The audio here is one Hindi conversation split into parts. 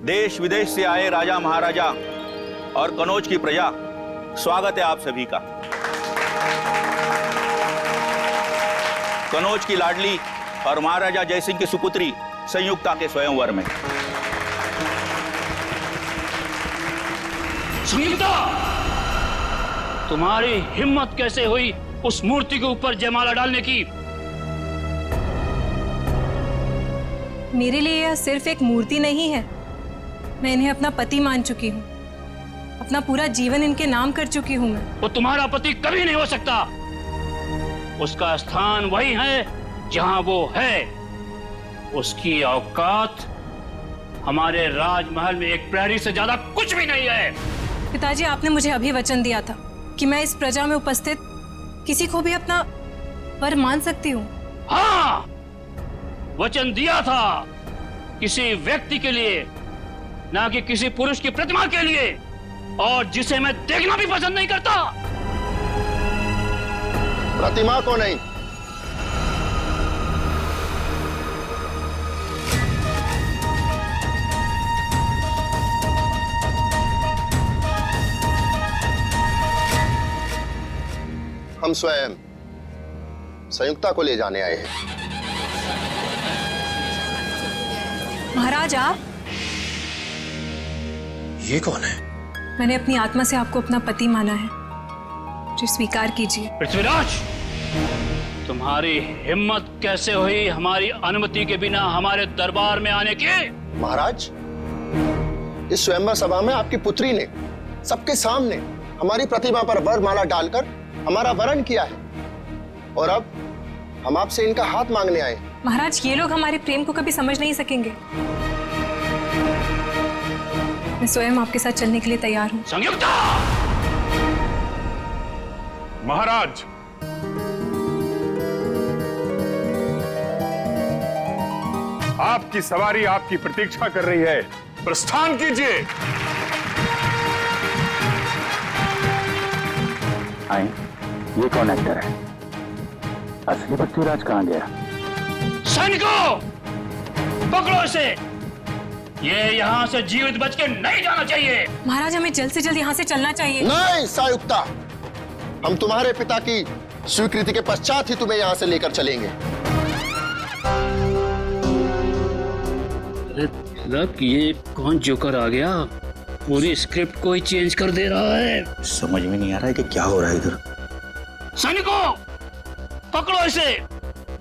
देश विदेश से आए राजा महाराजा और कनौज की प्रजा, स्वागत है आप सभी का। कनौज की लाडली और महाराजा जयसिंह की सुपुत्री संयुक्ता के स्वयंवर में। संयुक्ता, तुम्हारी हिम्मत कैसे हुई उस मूर्ति के ऊपर जयमाला डालने की? मेरे लिए यह सिर्फ एक मूर्ति नहीं है, मैं इन्हें अपना पति मान चुकी हूँ। अपना पूरा जीवन इनके नाम कर चुकी हूँ मैं। वो तुम्हारा पति कभी नहीं हो सकता। उसका स्थान वही है जहां वो है। उसकी औकात हमारे राजमहल में एक प्रहरी से ज्यादा कुछ भी नहीं है। पिताजी, आपने मुझे अभी वचन दिया था कि मैं इस प्रजा में उपस्थित किसी को भी अपना वर मान सकती हूँ। हाँ, वचन दिया था, किसी व्यक्ति के लिए, ना कि किसी पुरुष की प्रतिमा के लिए, और जिसे मैं देखना भी पसंद नहीं करता। प्रतिमा को नहीं, हम स्वयं संयुक्ता को ले जाने आए हैं। महाराज, आप? ये कौन है? मैंने अपनी आत्मा से आपको अपना पति माना है, जो स्वीकार कीजिए। पृथ्वीराज, तुम्हारी हिम्मत कैसे हुई हमारी अनुमति के बिना हमारे दरबार में आने की? महाराज, इस स्वयंवर सभा में आपकी पुत्री ने सबके सामने हमारी प्रतिमा पर वरमाला डालकर हमारा वरण किया है, और अब हम आपसे इनका हाथ मांगने आए। महाराज, ये लोग हमारे प्रेम को कभी समझ नहीं सकेंगे। मैं स्वयं आपके साथ चलने के लिए तैयार हूँ। संयुक्ता! महाराज, आपकी सवारी आपकी प्रतीक्षा कर रही है, प्रस्थान कीजिए। आए, ये कौन एक्टर है? असली पृथ्वीराज कहाँ गया? सैनिकों, पकड़ो इसे। ये यहाँ से जीवित बच के नहीं जाना चाहिए। महाराज, हमें जल्द से जल्द यहाँ से चलना चाहिए। नहीं संयुक्ता, हम तुम्हारे पिता की स्वीकृति के पश्चात ही तुम्हें यहाँ से लेकर चलेंगे। मतलब ये कौन जोकर आ गया? पूरी स्क्रिप्ट को ही चेंज कर दे रहा है। समझ में नहीं आ रहा है कि क्या हो रहा है इधर। सैनिकों, पकड़ो इसे।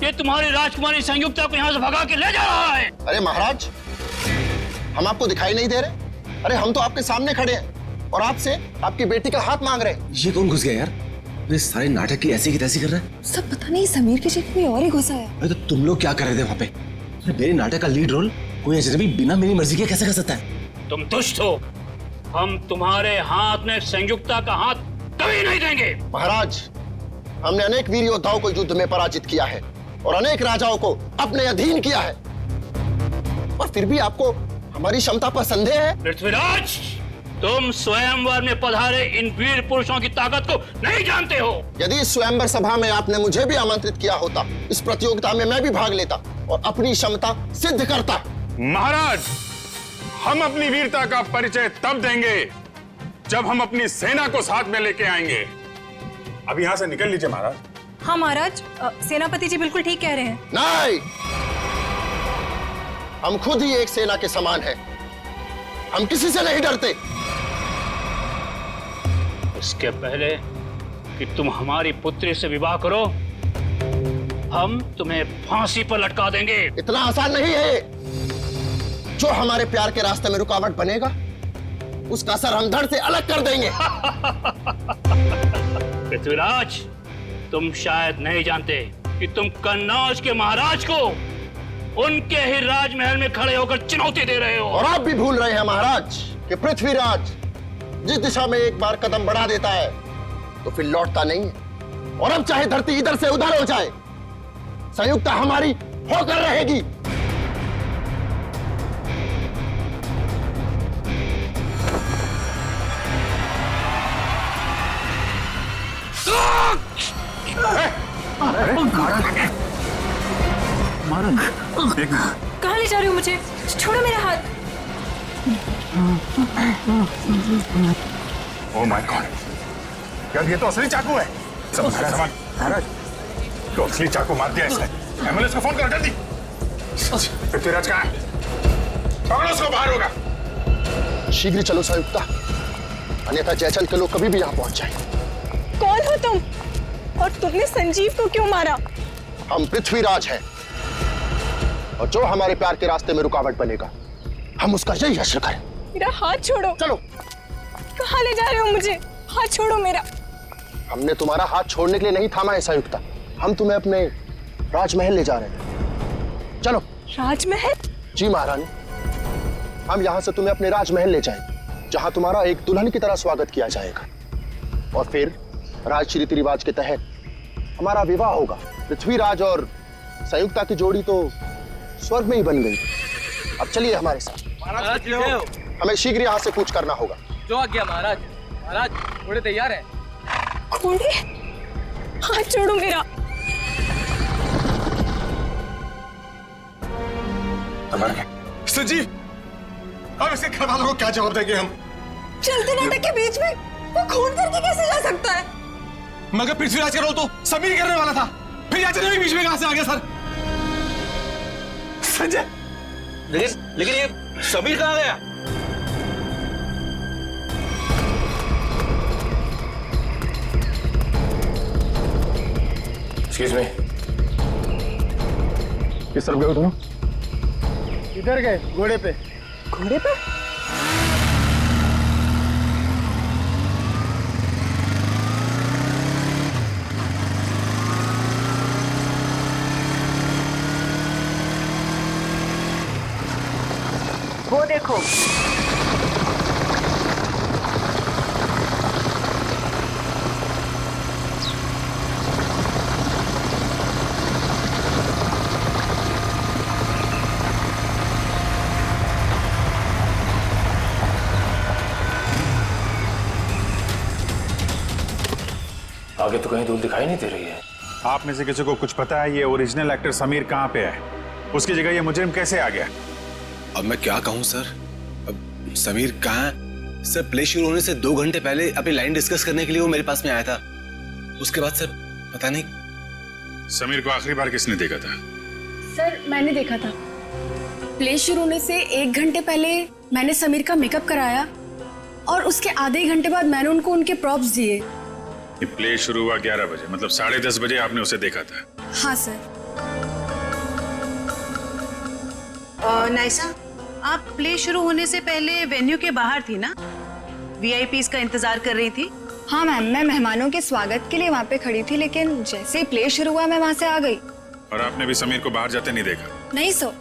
ये तुम्हारी राजकुमारी संयुक्ता को यहाँ से भगा के ले जा रहा है। अरे महाराज, हम आपको दिखाई नहीं दे रहे? अरे हम तो आपके सामने खड़े हैं और आपसे आपकी बेटी का हाथ मांग रहे हैं। ये कौन घुस गया यार? ये सारे नाटक की ऐसी की तैसी कर रहा है। सब पता नहीं, समीर की जगह कोई और ही घुसा है। अरे तो तुम लोग क्या कर रहे थे वहाँ पे? अरे मेरे नाटक का लीड रोल कोई अजनबी बिना मेरी मर्जी के कैसे कर सकता है? तुम दुष्ट हो। हम तुम्हारे हाथ में संयुक्ता का हाथ कभी नहीं देंगे। महाराज, हमने अनेक वीर योद्धाओं को युद्ध में पराजित किया है और अनेक राजाओं को अपने अधीन किया है, और फिर भी आपको हमारी क्षमता पर संदेह है? पृथ्वीराज, तुम स्वयंवर में पधारे इन वीर पुरुषों की ताकत को नहीं जानते हो। यदि इस स्वयंवर सभा में आपने मुझे भी आमंत्रित किया होता, इस प्रतियोगिता में मैं भी भाग लेता और अपनी क्षमता सिद्ध करता। महाराज, हम अपनी वीरता का परिचय तब देंगे जब हम अपनी सेना को साथ में लेके आएंगे। अब यहाँ से निकल लीजिए महाराज। हाँ महाराज, सेनापति जी बिल्कुल ठीक कह रहे हैं। नहीं, हम खुद ही एक सेना के समान हैं। हम किसी से नहीं डरते। इसके पहले कि तुम हमारी पुत्री से विवाह करो, हम तुम्हें फांसी पर लटका देंगे। इतना आसान नहीं है। जो हमारे प्यार के रास्ते में रुकावट बनेगा, उसका सर हम धड़ से अलग कर देंगे। पृथ्वीराज, तुम शायद नहीं जानते कि तुम कन्नौज के महाराज को उनके ही राजमहल में खड़े होकर चुनौती दे रहे हो। और आप भी भूल रहे हैं महाराज कि पृथ्वीराज जिस दिशा में एक बार कदम बढ़ा देता है तो फिर लौटता नहीं है। और अब चाहे धरती इधर से उधर हो जाए, संयुक्ता हमारी होकर रहेगी। कहाँ ले जा रहे हो मुझे? छोड़ो मेरा हाथ। ओह माय गॉड, यार ये तो असली चाकू है। सामान महाराज, तो असली चाकू मार दिया इसने। एम्बुलेंस को फोन करो जल्दी। पृथ्वीराज कहाँ है? पकड़ो उसको, बाहर होगा। शीघ्र ही चलो संयुक्ता, अन्यथा जयचंद के लोग कभी भी यहाँ पहुंच जाएंगे। कौन हो तुम और तुमने संजीव को क्यों मारा? हम पृथ्वीराज हैं और जो हमारे प्यार के रास्ते में रुकावट बनेगा हम उसका यही हश्र करें। मेरा हाथ छोड़ो। चलो। कहाँ ले जा रहे हो मुझे? हाथ छोड़ो मेरा। हमने तुम्हारा हाथ छोड़ने के लिए नहीं थामा है संयुक्ता, हम तुम्हें अपने राजमहल ले जा रहे थे। चलो। राजमहल? जी महारानी, हम यहाँ से तुम्हें अपने राजमहल ले जाएंगे जहाँ तुम्हारा एक दुल्हन की तरह स्वागत किया जाएगा और फिर राज रीति रिवाज के तहत हमारा विवाह होगा। पृथ्वीराज और संयुक्ता की जोड़ी तो स्वर्ग में ही बन गई। अब चलिए हमारे साथ। हमें शीघ्र यहाँ से कूच करना होगा। जो आज्ञा महाराज। महाराज घोड़े तैयार हैं। घोड़े? हाथ छोड़ो मेरा। संजीव, अब इसके घर वालों को क्या जवाब देंगे हम? चलते नाटक के बीच में वो खून करके कैसे जा सकता है? मगर पृथ्वीराज का रोल तो समीर करने वाला था, फिर याचन भी बीच में कहां से आ गया सर? संजय, लेकिन ये समीर कहाँ गया? एक्सक्यूज मी, किस तरफ गए दोनों? इधर गए, घोड़े पे। घोड़े पे? वो देखो। आगे तो कहीं दूर दिखाई नहीं दे रही है। आप में से किसी को कुछ पता है ये ओरिजिनल एक्टर समीर कहाँ पे है? उसकी जगह ये मुजरिम कैसे आ गया? अब मैं क्या कहूँ सर, अब समीर कहाँ है? सर प्ले शुरू होने से 2 घंटे पहले अपनी लाइन डिस्कस करने के लिए वो मेरे पास में आया था। उसके बाद सर पता नहीं। समीर को आखिरी बार किसने देखा था? सर मैंने देखा था। प्ले शुरू होने से 1 घंटे पहले मैंने समीर का मेकअप कराया और उसके आधे घंटे बाद मैंने उनको उनके प्रॉप्स दिए। ये प्ले शुरू हुआ 11 बजे, मतलब 10:30 बजे आपने उसे देखा था? हाँ सर। नाइसा, आप प्ले शुरू होने से पहले वेन्यू के बाहर थी ना? वीआईपीज का इंतजार कर रही थी? हाँ मैम, मैं मेहमानों के स्वागत के लिए वहाँ पे खड़ी थी, लेकिन जैसे ही प्ले शुरू हुआ मैं वहाँ से आ गई। और आपने भी समीर को बाहर जाते नहीं देखा? नहीं सर।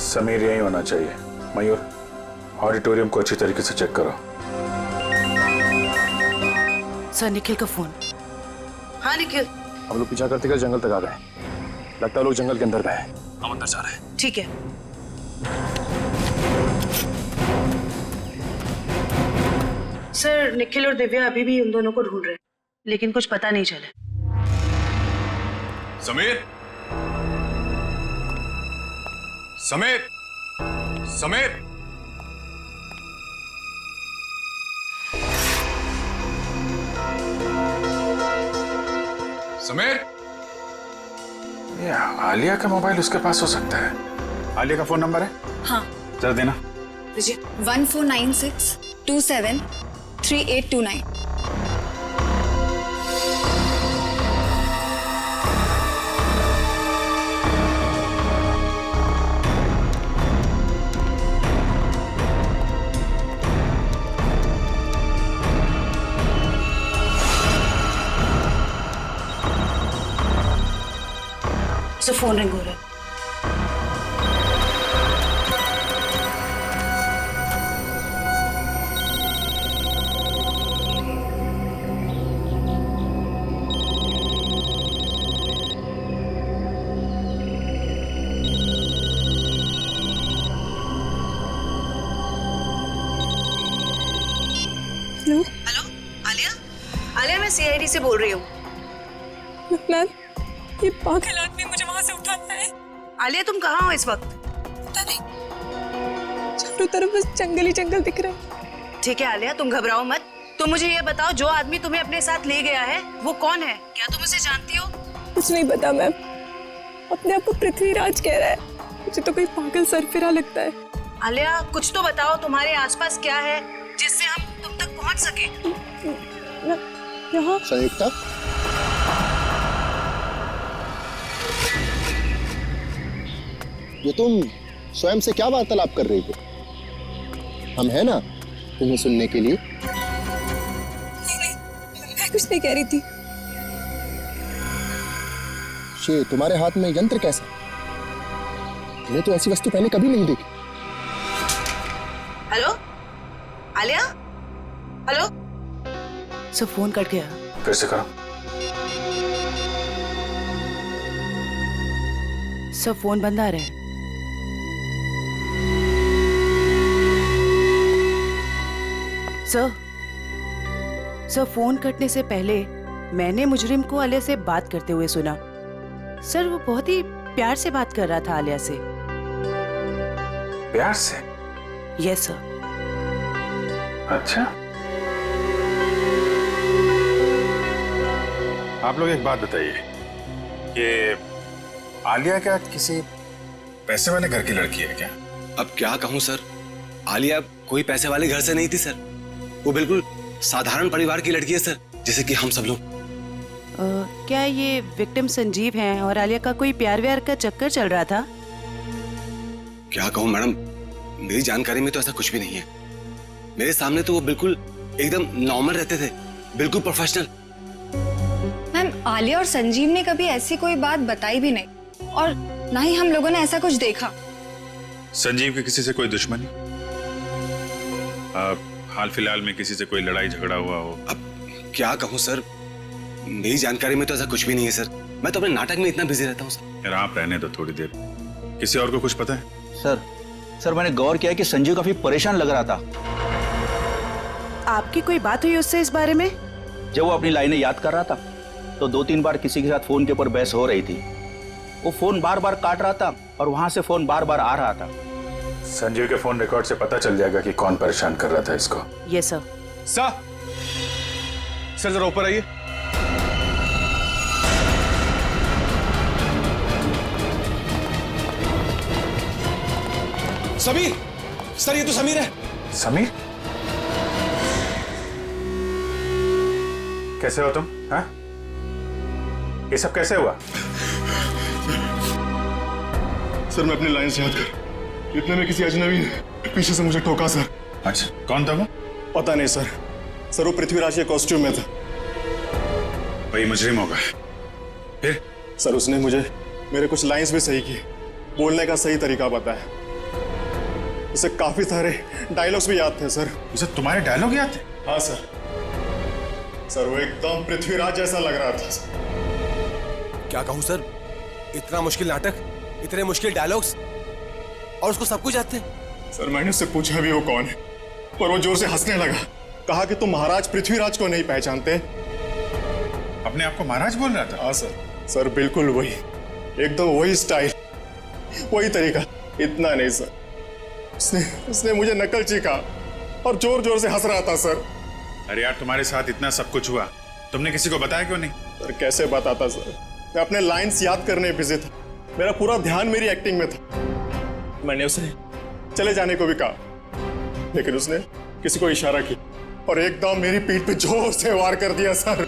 समीर यही होना चाहिए। मयूर, ऑडिटोरियम को अच्छी तरीके से चेक करो। सर निखिल का फोन। हाँ निखिल। हम लोग पीछा करते जंगल तक आ गए, लगता है लोग जंगल के अंदर गए हैं। हम अंदर जा रहे हैं। ठीक है। सर निखिल और दिव्या अभी भी उन दोनों को ढूंढ रहे हैं, लेकिन कुछ पता नहीं चला। समीर, समीर, समीर, समीर। ये आलिया का मोबाइल उसके पास हो सकता है। आलिया का फोन नंबर है? हाँ। जरा देना। 1496273829। सर फोन रिंग हो रहा है। हेलो आलिया, आलिया मैं सीआईडी से बोल रही हूँ। मैम, ये पागल आदमी मुझे वहां से उठाता है। आलिया तुम कहाँ हो इस वक्त? पता नहीं। चारों तरफ बस जंगल ही जंगल दिख रहा है। ठीक है आलिया, तुम घबराओ मत। तुम मुझे ये बताओ, जो आदमी तुम्हें अपने साथ ले गया है वो कौन है? क्या तुम उसे जानती हो? कुछ नहीं पता मैम, अपने आप को पृथ्वीराज कह रहा है। मुझे तो कोई पागल सरफिरा लगता है। आलिया कुछ तो बताओ, तुम्हारे आसपास क्या है जिससे हम तुम तक पहुंच सके? यहाँ संयुक्ता, ये तुम स्वयं से क्या वार्तालाप कर रही हो? हम है ना तुम्हें सुनने के लिए। मैं कुछ नहीं कह रही थी। ये तुम्हारे हाथ में यंत्र कैसा? मैंने तो ऐसी वस्तु पहले कभी नहीं देखी। Hello Alia, hello. सब फोन कट गया। फिर से करो। सब फोन बंद आ रहे हैं। सर फोन कटने से पहले मैंने मुजरिम को आलिया से बात करते हुए सुना। सर वो बहुत ही प्यार से बात कर रहा था आलिया से। प्यार से? Yes sir. अच्छा, आप लोग एक बात बताइए, ये आलिया क्या किसी पैसे वाले घर की लड़की है क्या? अब क्या कहूँ सर, आलिया कोई पैसे वाले घर से नहीं थी सर। वो बिल्कुल साधारण परिवार की लड़की है सर, जैसे कि हम सब लोग। क्या ये विक्टिम संजीव हैं और आलिया का कोई प्यार व्यार का चक्कर चल रहा था? क्या कहूँ मैडम, मेरी जानकारी में तो ऐसा कुछ भी नहीं है। मेरे सामने तो वो बिल्कुल एकदम नॉर्मल रहते थे, बिल्कुल प्रोफेशनल। मैम, आलिया और संजीव ने कभी ऐसी कोई बात बताई भी नहीं, और ना ही हम लोगों ने ऐसा कुछ देखा। संजीव की किसी से कोई दुश्मनी? हाल फिलहाल में किसी से कोई लड़ाई झगड़ा हुआ हो? अब क्या कहूँ सर, मेरी जानकारी में तो ऐसा कुछ भी नहीं है सर। मैं तो अपने नाटक में इतना बिजी रहता हूँ सर। यार आप रहने दो थोड़ी देर। किसी और को कुछ पता है? सर मैंने गौर किया कि संजीव काफी परेशान लग रहा था। आपकी कोई बात हुई उससे इस बारे में? जब वो अपनी लाइनें याद कर रहा था तो 2-3 बार किसी के साथ फोन के ऊपर बहस हो रही थी। वो फोन बार बार काट रहा था और वहां से फोन बार बार आ रहा था। संजीव के फोन रिकॉर्ड से पता चल जाएगा कि कौन परेशान कर रहा था इसको। Yes sir. सर जरा ऊपर आइए। समीर, सर ये तो समीर है। समीर? कैसे हो तुम? हाँ? ये सब कैसे हुआ? सर मैं अपनी लाइन से याद कर, इतने में किसी अजनबी ने पीछे से मुझे ठोका सर। अच्छा, कौन था वो? पता नहीं सर। सर वो पृथ्वीराज के कॉस्ट्यूम में था। वही मुजरिम होगा। फिर? सर उसने मुझे मेरे कुछ लाइंस भी सही किए, बोलने का सही तरीका बताया। उसे काफी सारे डायलॉग्स भी याद थे सर। उसे तुम्हारे डायलॉग याद थे? हाँ सर। सर वो एकदम पृथ्वीराज जैसा लग रहा था। क्या कहूँ सर, इतना मुश्किल नाटक, इतने मुश्किल डायलॉग्स, और उसको सब कुछ याद थे। सर मैंने उससे पूछा भी वो कौन है, पर वो जोर से हंसने लगा। कहा कि तुम महाराज पृथ्वीराज को नहीं पहचानते। अपने आप को महाराज बोल रहा था? हाँ सर। सर बिल्कुल वही, एकदम वही स्टाइल, वही तरीका। इतना नहीं सर, उसने मुझे नकलची कहा और जोर जोर से हंस रहा था सर। अरे यार तुम्हारे साथ इतना सब कुछ हुआ, तुमने किसी को बताया क्यों नहीं? सर कैसे बताता सर, मैं अपने लाइंस याद करने में बिजी था। मेरा पूरा ध्यान मेरी एक्टिंग में था। मैंने उसे चले जाने को भी कहा, लेकिन उसने किसी को इशारा किया और एकदम मेरी पीठ पे जोर से वार कर दिया सर।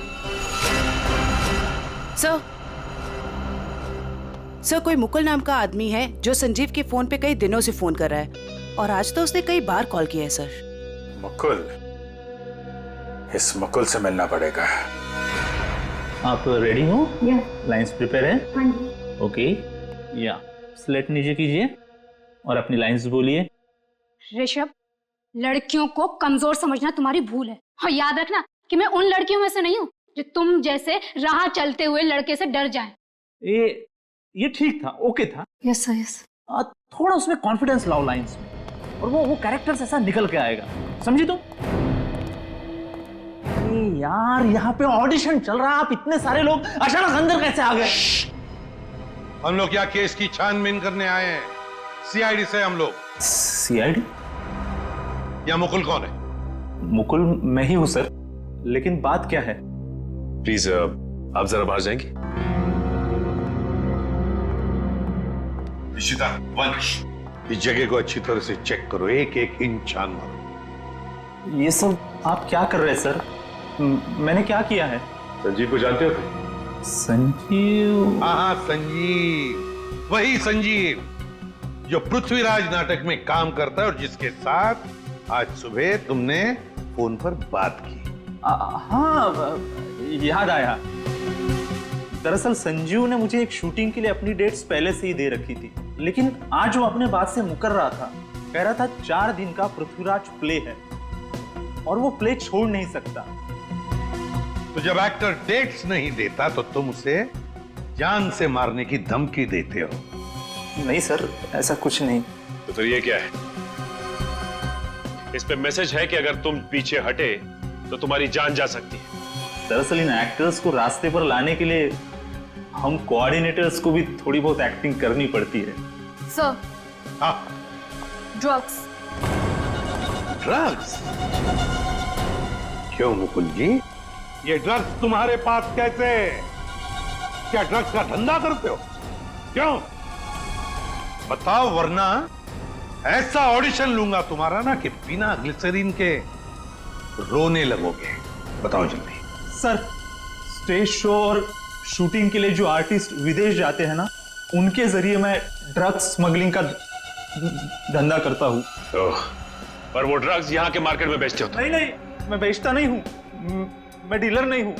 सर कोई मुकुल नाम का आदमी है जो संजीव के फोन पे कई दिनों से फोन कर रहा है, और आज तो उसने कई बार कॉल किया है सर। मुकुल? इस मुकुल से मिलना पड़ेगा। आप रेडी हो? लाइंस प्रिपेयर है? हाँ जी। ओके, या स्लेट नीचे कीजिए और अपनी लाइंस बोलिए। ऋषभ, लड़कियों को कमजोर समझना तुम्हारी भूल है, और याद रखना कि मैं उन लड़कियों में से नहीं हूँ जो तुम जैसे राह चलते हुए लड़के से डर जाएं। ये ठीक था, ओके था। Yes sir, yes. थोड़ा उसमें कॉन्फिडेंस लाओ लाइंस में, और वो कैरेक्टर ऐसा निकल के आएगा, समझी तुम? यार यहाँ पे ऑडिशन चल रहा है, आप इतने सारे लोग अचानक अंदर कैसे आ गए? हम लोग क्या केस की छानबीन करने आए हैं? सीआईडी से हम लोग। सीआईडी? या मुकुल कौन है? मुकुल मैं ही हूं सर, लेकिन बात क्या है? प्लीज आप जरा बाहर जाएंगे? निशिता, वंश, इस जगह को अच्छी तरह से चेक करो, एक एक इंच छान मारो। ये सब आप क्या कर रहे हैं सर? मैंने क्या किया है? संजीव को जानते हो? संजीव? हाँ, संजीव, वही संजीव जो पृथ्वीराज नाटक में काम करता है और जिसके साथ आज सुबह तुमने फोन पर बात की। हाँ, याद आया। दरअसल संजीव ने मुझे एक शूटिंग के लिए अपनी डेट्स पहले से ही दे रखी थी, लेकिन आज वो अपने बात से मुकर रहा था। कह रहा था 4 दिन का पृथ्वीराज प्ले है और वो प्ले छोड़ नहीं सकता। तो जब एक्टर डेट्स नहीं देता तो तुम उसे जान से मारने की धमकी देते हो? नहीं सर, ऐसा कुछ नहीं। तो फिर ये क्या है? इस पे मैसेज है कि अगर तुम पीछे हटे तो तुम्हारी जान जा सकती है। दरअसल इन एक्टर्स को रास्ते पर लाने के लिए हम कोऑर्डिनेटर्स को भी थोड़ी बहुत एक्टिंग करनी पड़ती है। Sir, drugs. ड्रग्स? क्यों मुकुल जी, ये ड्रग्स तुम्हारे पास कैसे? क्या ड्रग्स का धंधा करते हो? क्यों बताओ, वरना ऐसा ऑडिशन लूंगा तुम्हारा ना कि बिना ग्लिसरीन के रोने लगोगे। बताओ जल्दी। सर, स्टेज शो और शूटिंग के लिए जो आर्टिस्ट विदेश जाते हैं ना, उनके जरिए मैं ड्रग्स स्मगलिंग का धंधा करता हूँ। पर वो ड्रग्स यहाँ के मार्केट में बेचते हो? नहीं नहीं, मैं बेचता नहीं हूँ, मैं डीलर नहीं हूँ।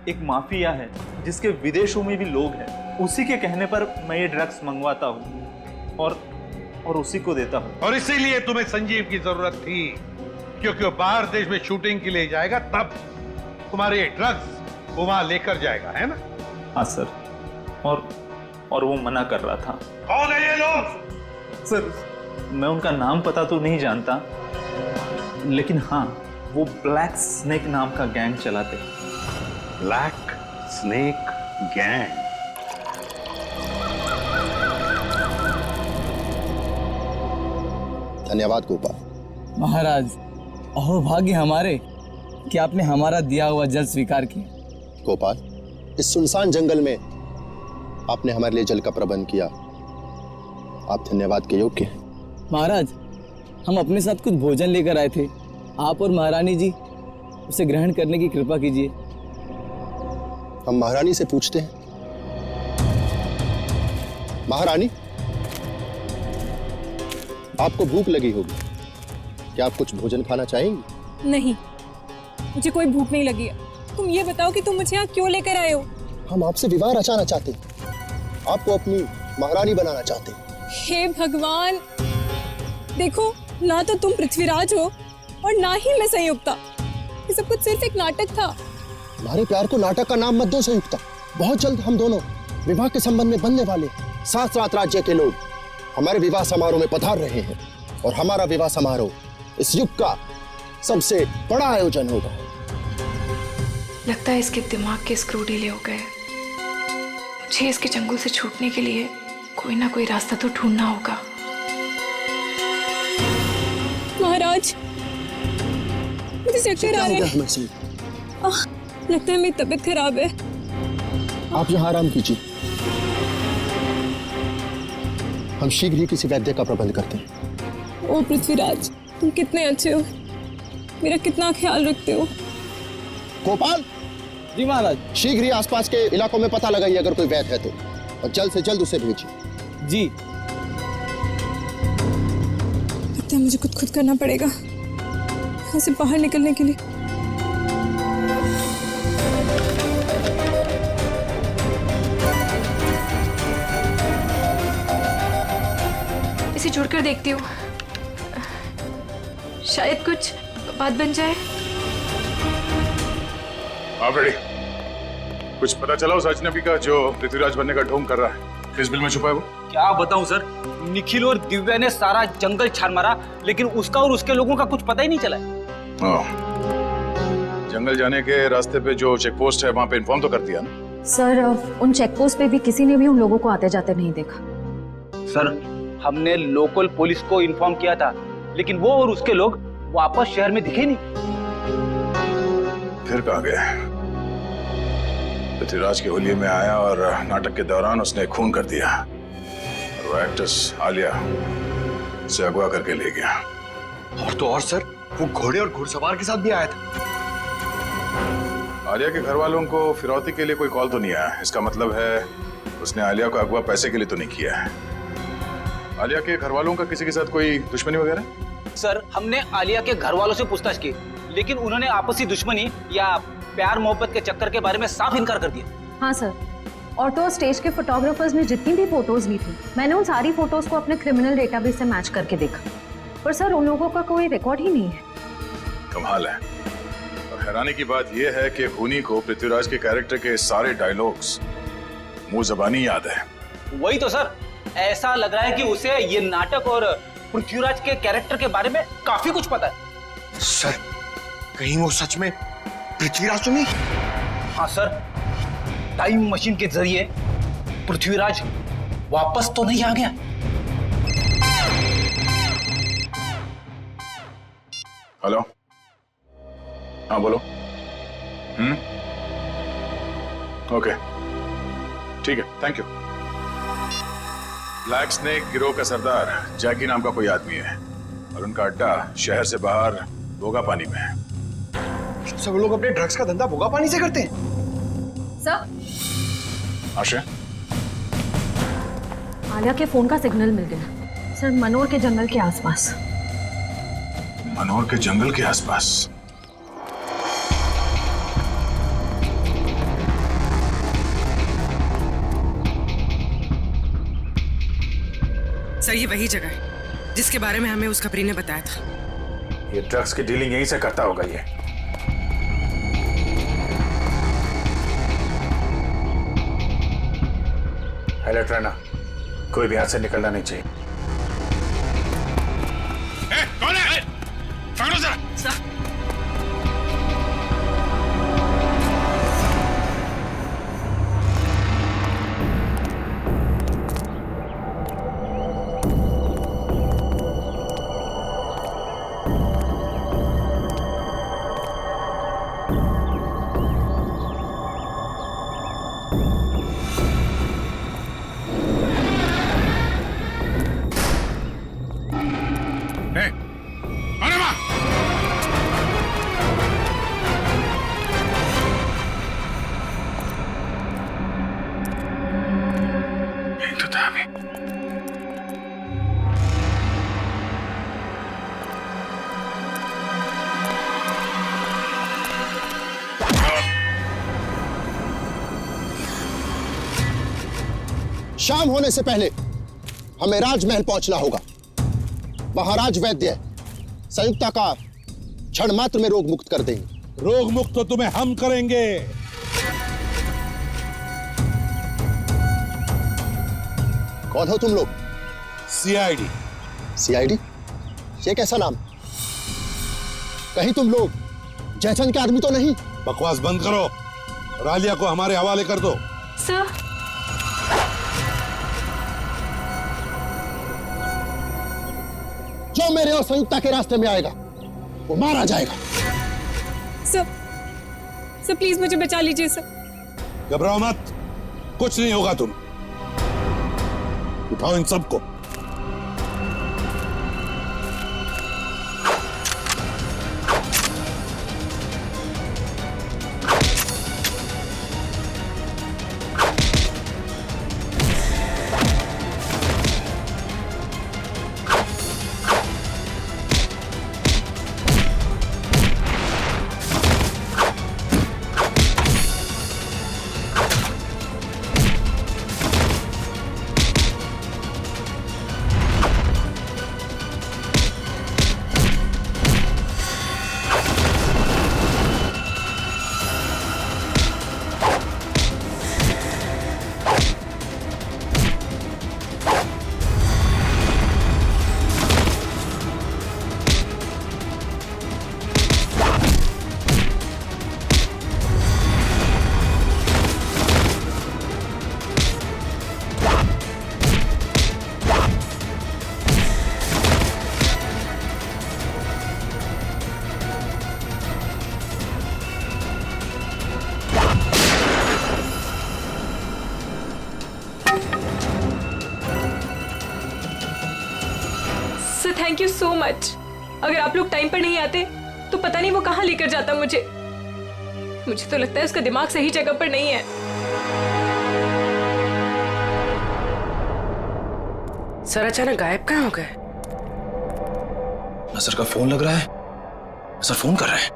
एक माफिया है जिसके विदेशों में भी लोग हैं, उसी के कहने पर मैं ये ड्रग्स मंगवाता हूँ और उसी को देता हूँ। और इसीलिए तुम्हें संजीव की जरूरत थी, क्योंकि वो बाहर देश में शूटिंग के लिए जाएगा, तब तुम्हारे ये ड्रग्स वो वहां लेकर जाएगा, है ना? हाँ सर, और वो मना कर रहा था। कौन है ये लोग? सर, मैं उनका नाम पता तो नहीं जानता, लेकिन हाँ, वो ब्लैक स्नेक नाम का गैंग चलाते हैं। Black snake gang? धन्यवाद गोपाल। महाराज, अहो भाग्य हमारे कि आपने हमारा दिया हुआ जल स्वीकार किया। गोपाल, इस सुनसान जंगल में आपने हमारे लिए जल का प्रबंध किया, आप धन्यवाद के योग्य हैं। महाराज, हम अपने साथ कुछ भोजन लेकर आए थे, आप और महारानी जी उसे ग्रहण करने की कृपा कीजिए। हम महारानी से पूछते हैं। महारानी, आपको भूख लगी होगी, क्या आप कुछ भोजन खाना चाहेंगी? नहीं, मुझे कोई भूख नहीं लगी है। तुम ये बताओ कि तुम मुझे यहाँ क्यों लेकर आए हो? हम आपसे विवाह रचाना चाहते हैं, आपको अपनी महारानी बनाना चाहते हैं। हे भगवान, देखो, ना तो तुम पृथ्वीराज हो और ना ही मैं संयुक्ता। ये सब कुछ सिर्फ एक नाटक था। हमारे प्यार को नाटक का नाम मत दो संयुक्ता। बहुत जल्द हम दोनों विवाह के संबंध में बनने वाले 7 राज्य के लोग हमारे विवाह समारोह में पधार रहे हैं और हमारा विवाह समारोह इस युग का सबसे बड़ा आयोजन होगा। लगता है इसके दिमाग के स्क्रू ढीले हो गए। मुझे इसके चंगुल से छूटने के लिए कोई ना कोई रास्ता तो ढूंढना होगा। महाराज, मुझे चक्कर आ रहे हैं। लगता है मेरी तबीयत खराब है। आप यहाँ आराम कीजिए, हम शीघ्र ही किसी वैद्य का प्रबंध करते हैं। ओ पृथ्वीराज, तुम कितने अच्छे हो, मेरा कितना ख्याल रखते हो। गोपाल जी महाराज। शीघ्र ही आसपास के इलाकों में पता लगाइए अगर कोई वैद्य है तो, और जल्द से जल्द उसे भेजिए। जी। लगता है मुझे खुद करना पड़ेगा यहाँ से बाहर निकलने के लिए। इसे जोड़कर देखती हूँ, शायद कुछ बात बन जाए। आप रेडी? कुछ पता चला उस अजनबी का जो पृथ्वीराज बनने का ढोंग कर रहा है? किस बिल में छुपा है वो? क्या बताऊं सर, निखिल और दिव्या ने सारा जंगल छान मारा, लेकिन उसका और उसके लोगों का कुछ पता ही नहीं चला। जंगल जाने के रास्ते पे जो चेक पोस्ट है वहां पे इन्फॉर्म तो कर दिया ना? सर, उन चेक पोस्ट पे भी किसी ने भी उन लोगों को आते जाते नहीं देखा। सर, हमने लोकल पुलिस को इन्फॉर्म किया था, लेकिन वो और उसके लोग वापस शहर में दिखे नहीं। फिर कहाँ गए? पृथ्वीराज के होलिये में आया और नाटक के दौरान उसने खून कर दिया और वो एक्ट्रेस आलिया से अगवा करके ले गया। और तो और सर, वो घोड़े और घुड़सवार के साथ भी आया था। आलिया के घर वालों को फिरौती के लिए कोई कॉल तो नहीं आया। इसका मतलब है उसने आलिया को अगवा पैसे के लिए तो नहीं किया है। आलिया के घर वालों का किसी के साथ कोई दुश्मनी वगैरह? सर, हमने आलिया के घर वालों से पूछताछ की, लेकिन उन्होंने आपसी दुश्मनी या प्यार मोहब्बत के चक्कर के बारे में साफ इनकार कर दिया। हाँ सर, और तो स्टेज के फोटोग्राफर्स ने जितनी भी फोटोज ली थी, मैंने उन सारी फोटोज को अपने क्रिमिनल डेटाबेस से मैच करके देखा, पर सर उन लोगों का कोई रिकॉर्ड ही नहीं है। कमाल है। और हैरानी की बात यह है कि खूनी को पृथ्वीराज के कैरेक्टर के सारे डायलॉग्स मुंह ज़बानी याद है। वही तो सर, ऐसा लग रहा है कि उसे ये नाटक और पृथ्वीराज के कैरेक्टर के बारे में काफी कुछ पता है। सर, कहीं वो सच में पृथ्वीराज तो नहीं? हाँ सर, टाइम मशीन के जरिए पृथ्वीराज वापस तो नहीं आ गया? हेलो, हाँ बोलो। ओके, ठीक है, थैंक यू। ब्लैक स्नेक गिरोह का सरदार जैकी नाम का कोई आदमी है और उनका अड्डा शहर से बाहर भोगा पानी में है। सब लोग अपने ड्रग्स का धंधा भोगा पानी से करते हैं। सर, आशय, आलिया के फोन का सिग्नल मिल गया सर, मनोर के जंगल के आसपास। मनोर के जंगल के आसपास? सर, ये वही जगह है जिसके बारे में हमें उस खबरी ने बताया था। ये ड्रग्स की डीलिंग यहीं से करता होगा ये। अलर्ट रहना, कोई भी हाथ से निकलना नहीं चाहिए। कौन है? पकड़ो जरा। शाम होने से पहले हमें राजमहल पहुंचना होगा। महाराज वैद्य संयुक्ता का क्षण मात्र में रोग मुक्त कर देंगे। रोग मुक्त तो तुम्हें हम करेंगे। कौन हो तुम लोग? सीआईडी। सीआईडी? ये कैसा नाम? कहीं तुम लोग जयचंद के आदमी तो नहीं? बकवास बंद करो और आलिया को हमारे हवाले कर दो। सर, जो मेरे और संयुक्ता के रास्ते में आएगा वो मारा जाएगा। सर प्लीज मुझे बचा लीजिए सर। घबराओ मत, कुछ नहीं होगा। तुम उठाओ इन सबको। Thank you so much. अगर आप लोग टाइम पर नहीं आते तो पता नहीं वो कहाँ लेकर जाता मुझे। मुझे तो लगता है उसका दिमाग सही जगह पर नहीं है। सर अचानक गायब कहाँ हो गए? सर का फोन लग रहा है, सर फोन कर रहे हैं।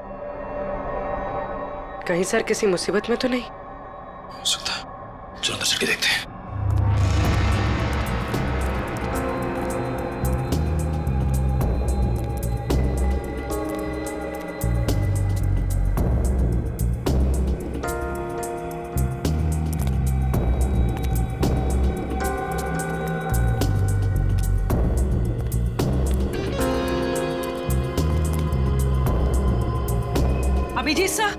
कहीं सर किसी मुसीबत में तो नहीं? हो सकता है, चलो अंदर चल के देखते हैं। अभिजीत सर,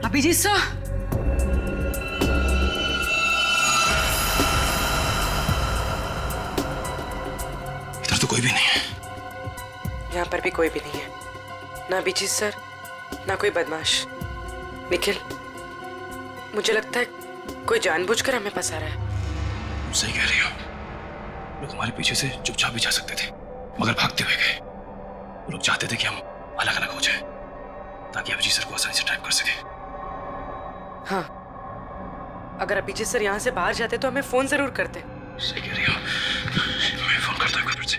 अभिजीत सर, इधर तो कोई भी नहीं है। यहाँ पर भी कोई भी नहीं है, ना अभिजीत सर ना कोई बदमाश। निखिल, मुझे लगता है कोई जानबूझकर हमें फंसा रहा है। सही कह रही हो, लोग हमारे पीछे से चुपचाप भी जा सकते थे, मगर भागते हुए गए। वो लोग चाहते थे कि हम अलग अलग हो जाएं, ताकि अभिजीत सर को आसानी से ट्रैप कर सके। हाँ, अगर अभिजीत सर यहाँ से बाहर जाते तो हमें फोन जरूर करते। सही कह रही हो, मैं फोन करता हूँ फिर से।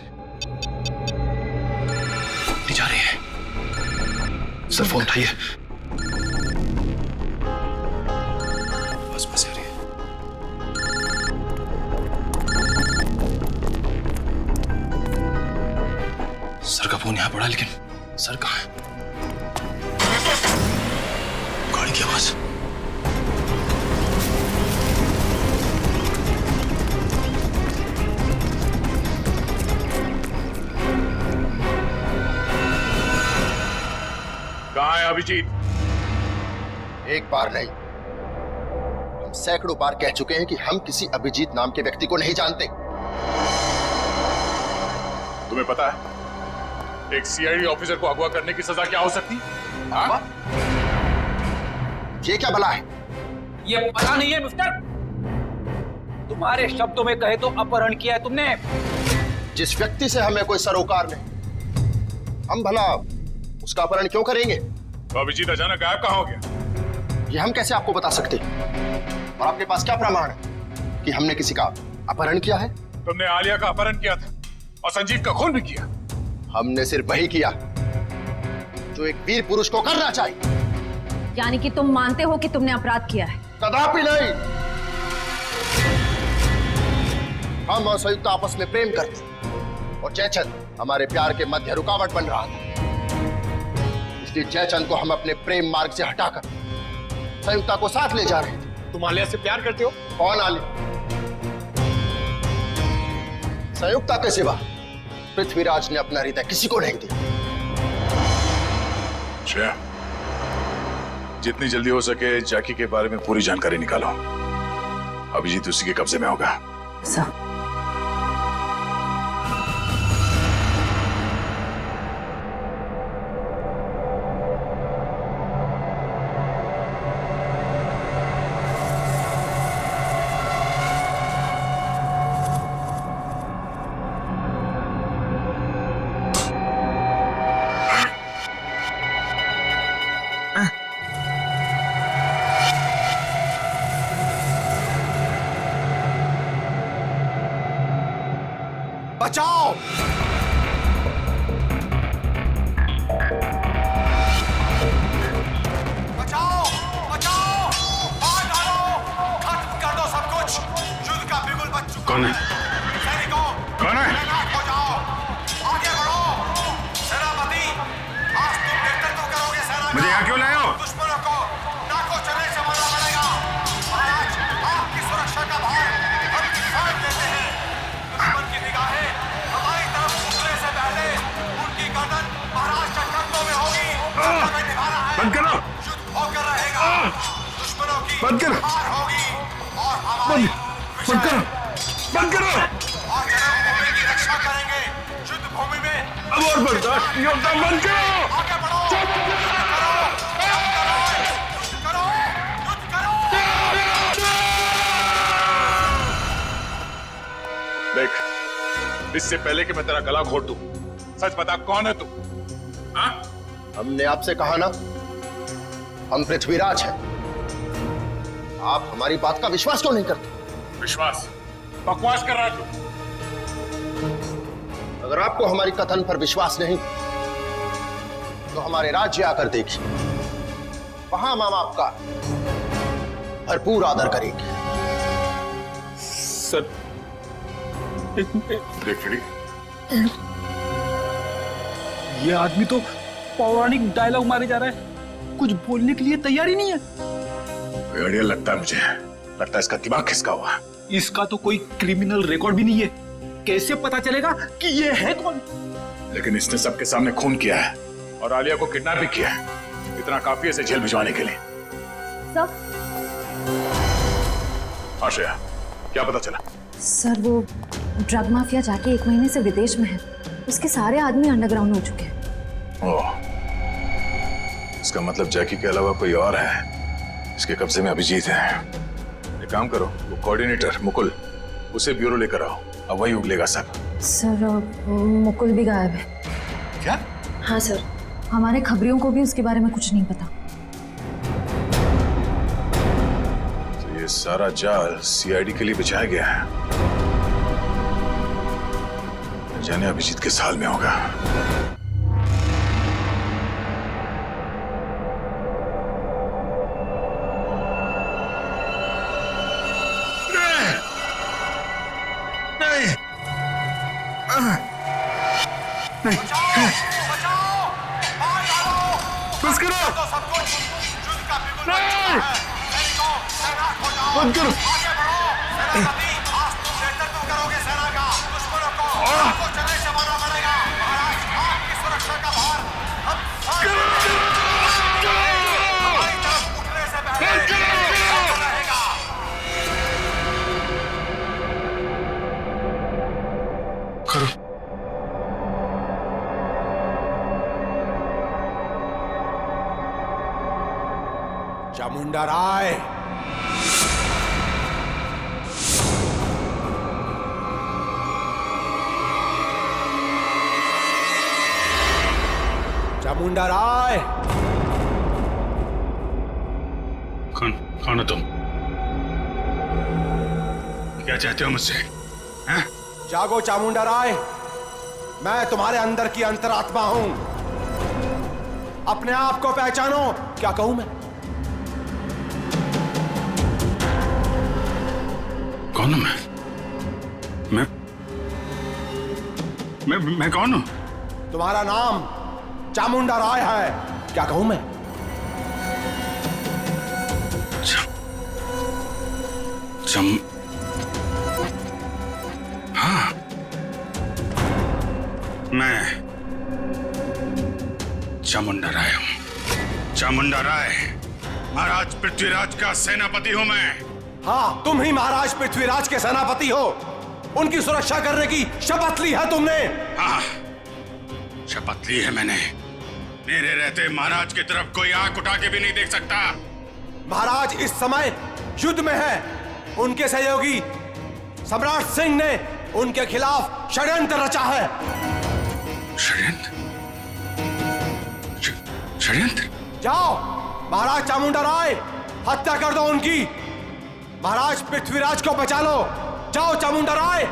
नहीं जा रही है सर, फोन उठाइए। बस आ रही है। सर का फोन यहाँ पड़ा, लेकिन सर कहाँ है? गाड़ी की आवाज। कहाँ है अभिजीत? एक बार नहीं, हम सैकड़ों बार कह चुके हैं कि हम किसी अभिजीत नाम के व्यक्ति को नहीं जानते। तुम्हें पता है एक सीआईडी ऑफिसर को अगवा करने की सजा क्या हो सकती है? हाँ? ये क्या भला है? ये पता नहीं है मिस्टर, तुम्हारे शब्दों में कहे तो अपहरण किया है तुमने। जिस व्यक्ति से हमें कोई सरोकार नहीं, हम भला उसका अपहरण क्यों करेंगे? तो अभिजीत अचानक गायब कहाँ हो गया? ये हम कैसे आपको बता सकते? और आपके पास क्या प्रमाण है कि हमने किसी का अपहरण किया है? तुमने आलिया का अपहरण किया था और संजीव का खून भी किया। हमने सिर्फ वही किया जो एक वीर पुरुष को करना चाहिए। यानी कि तुम मानते हो कि तुमने अपराध किया है? कदापि नहीं। हम और संयुक्त आपस में प्रेम करते और जयचंद हमारे प्यार के मध्य रुकावट बन रहा था। इसलिए जयचंद को हम अपने प्रेम मार्ग से हटाकर संयुक्ता को साथ ले जा रहे थे। तुम आलिया से प्यार करते हो? कौन आलिया? संयुक्ता के सिवा पृथ्वीराज ने अपना हृदय किसी को नहीं दिया। श्रेया, जितनी जल्दी हो सके जैकी के बारे में पूरी जानकारी निकालो। अभिजीत उसी के कब्जे में होगा। सर, बचाओ! बचाओ! बचाओ! मार डालो! खत्म कर दो सब कुछ! युद्ध का बिगुल बज चुका कौन है? सैनिकों, कौन है? तैनात हो जाओ! आगे बढ़ो! सेनापति, आज तुम नेतृत्व करोगे सेना का। मुझे यहाँ क्यों लाए हो? दुश्मनों को नाकों चने से मारना पड़ेगा। महाराज, आपकी सुरक्षा का भार हम किसान देते हैं। दुश्मन की निगाहें हमारी तरफ उठने से पहले उनकी गर्दन महाराज के कंधों में होगी। बंद करो, बंद करो। और जन्मभूमि की रक्षा करेंगे। युद्ध भूमि में अब और बर्दाश्त नहीं होता, बंद करो। आगे बढ़ो। देख, इससे पहले कि मैं तेरा गला घोट दूं, सच बता कौन है तू? हाँ? हमने आपसे कहा ना, हम पृथ्वीराज हैं। आप हमारी बात का विश्वास क्यों नहीं करते? विश्वास? बकवास कर रहा है तू। अगर आपको हमारी कथन पर विश्वास नहीं तो हमारे राज्य आकर देखिए, वहां हम आपका भरपूर आदर करेंगे। सर देख फ्रेडी, ये आदमी तो पौराणिक डायलॉग मारे जा रहा है, कुछ बोलने के लिए तैयार ही नहीं है। बढ़िया लगता है मुझे, लगता है इसका दिमाग खिसका हुआ है। इसका तो कोई क्रिमिनल रिकॉर्ड भी नहीं है, कैसे पता चलेगा कि ये है कौन? लेकिन इसने सबके सामने खून किया है और आलिया को किडनैप भी किया है। इतना काफी है इसे जेल भिजवाने के लिए। सब आश्रया, क्या पता चला? सर वो ड्रग माफिया जाके 1 महीने से विदेश में है, उसके सारे आदमी अंडरग्राउंड हो चुके हैं। ओह, इसका मतलब जैकी के अलावा कोई और है। इसके कब्जे में अभिजीत है। एक काम करो, वो कोऑर्डिनेटर मुकुल, उसे ब्यूरो लेकर आओ, अब वही उगलेगा सब। सर मुकुल भी गायब है। क्या? हाँ सर, हमारे खबरियों को भी उसके बारे में कुछ नहीं पता। तो ये सारा जाल सीआईडी के लिए बिछाया गया है। न जाने अभिजीत किस हाल में होगा। बस करो। युद्ध का बिगुल बज चुका है। सैनिकों, तैनात हो जाओ। बंद करो। आगे बढ़ो। सेनापति, आज तुम नेतृत्व करोगे सेना का। दुश्मनों को चढ़ाई से मारना पड़ेगा। महाराज, आपकी सुरक्षा का भार हम हमारी तरफ उठने से पहले रहेगा। करो। चामुंडा राय, चामुंडा राय। कौन हो तुम? क्या चाहते हो मुझसे? हैं? जागो चामुंडा राय, मैं तुम्हारे अंदर की अंतरात्मा हूं। अपने आप को पहचानो। क्या कहूं मैं? कौन हूं मैं कौन हूं? तुम्हारा नाम चामुंडा राय है। क्या कहूं मैं? हाँ, मैं चामुंडा राय हूं। चामुंडा राय, महाराज पृथ्वीराज का सेनापति हूं मैं। हाँ, तुम ही महाराज पृथ्वीराज के सेनापति हो। उनकी सुरक्षा करने की शपथ ली है तुमने। हाँ, शपथ ली है मैंने। मेरे रहते महाराज की तरफ कोई आंख उठा के भी नहीं देख सकता। महाराज इस समय युद्ध में है। उनके सहयोगी सम्राट सिंह ने उनके खिलाफ षड्यंत्र रचा है। षड्यंत्र? जाओ महाराज चामुंडा राय, हत्या कर दो उनकी। महाराज पृथ्वीराज को बचा लो। जाओ चामुंडा राय,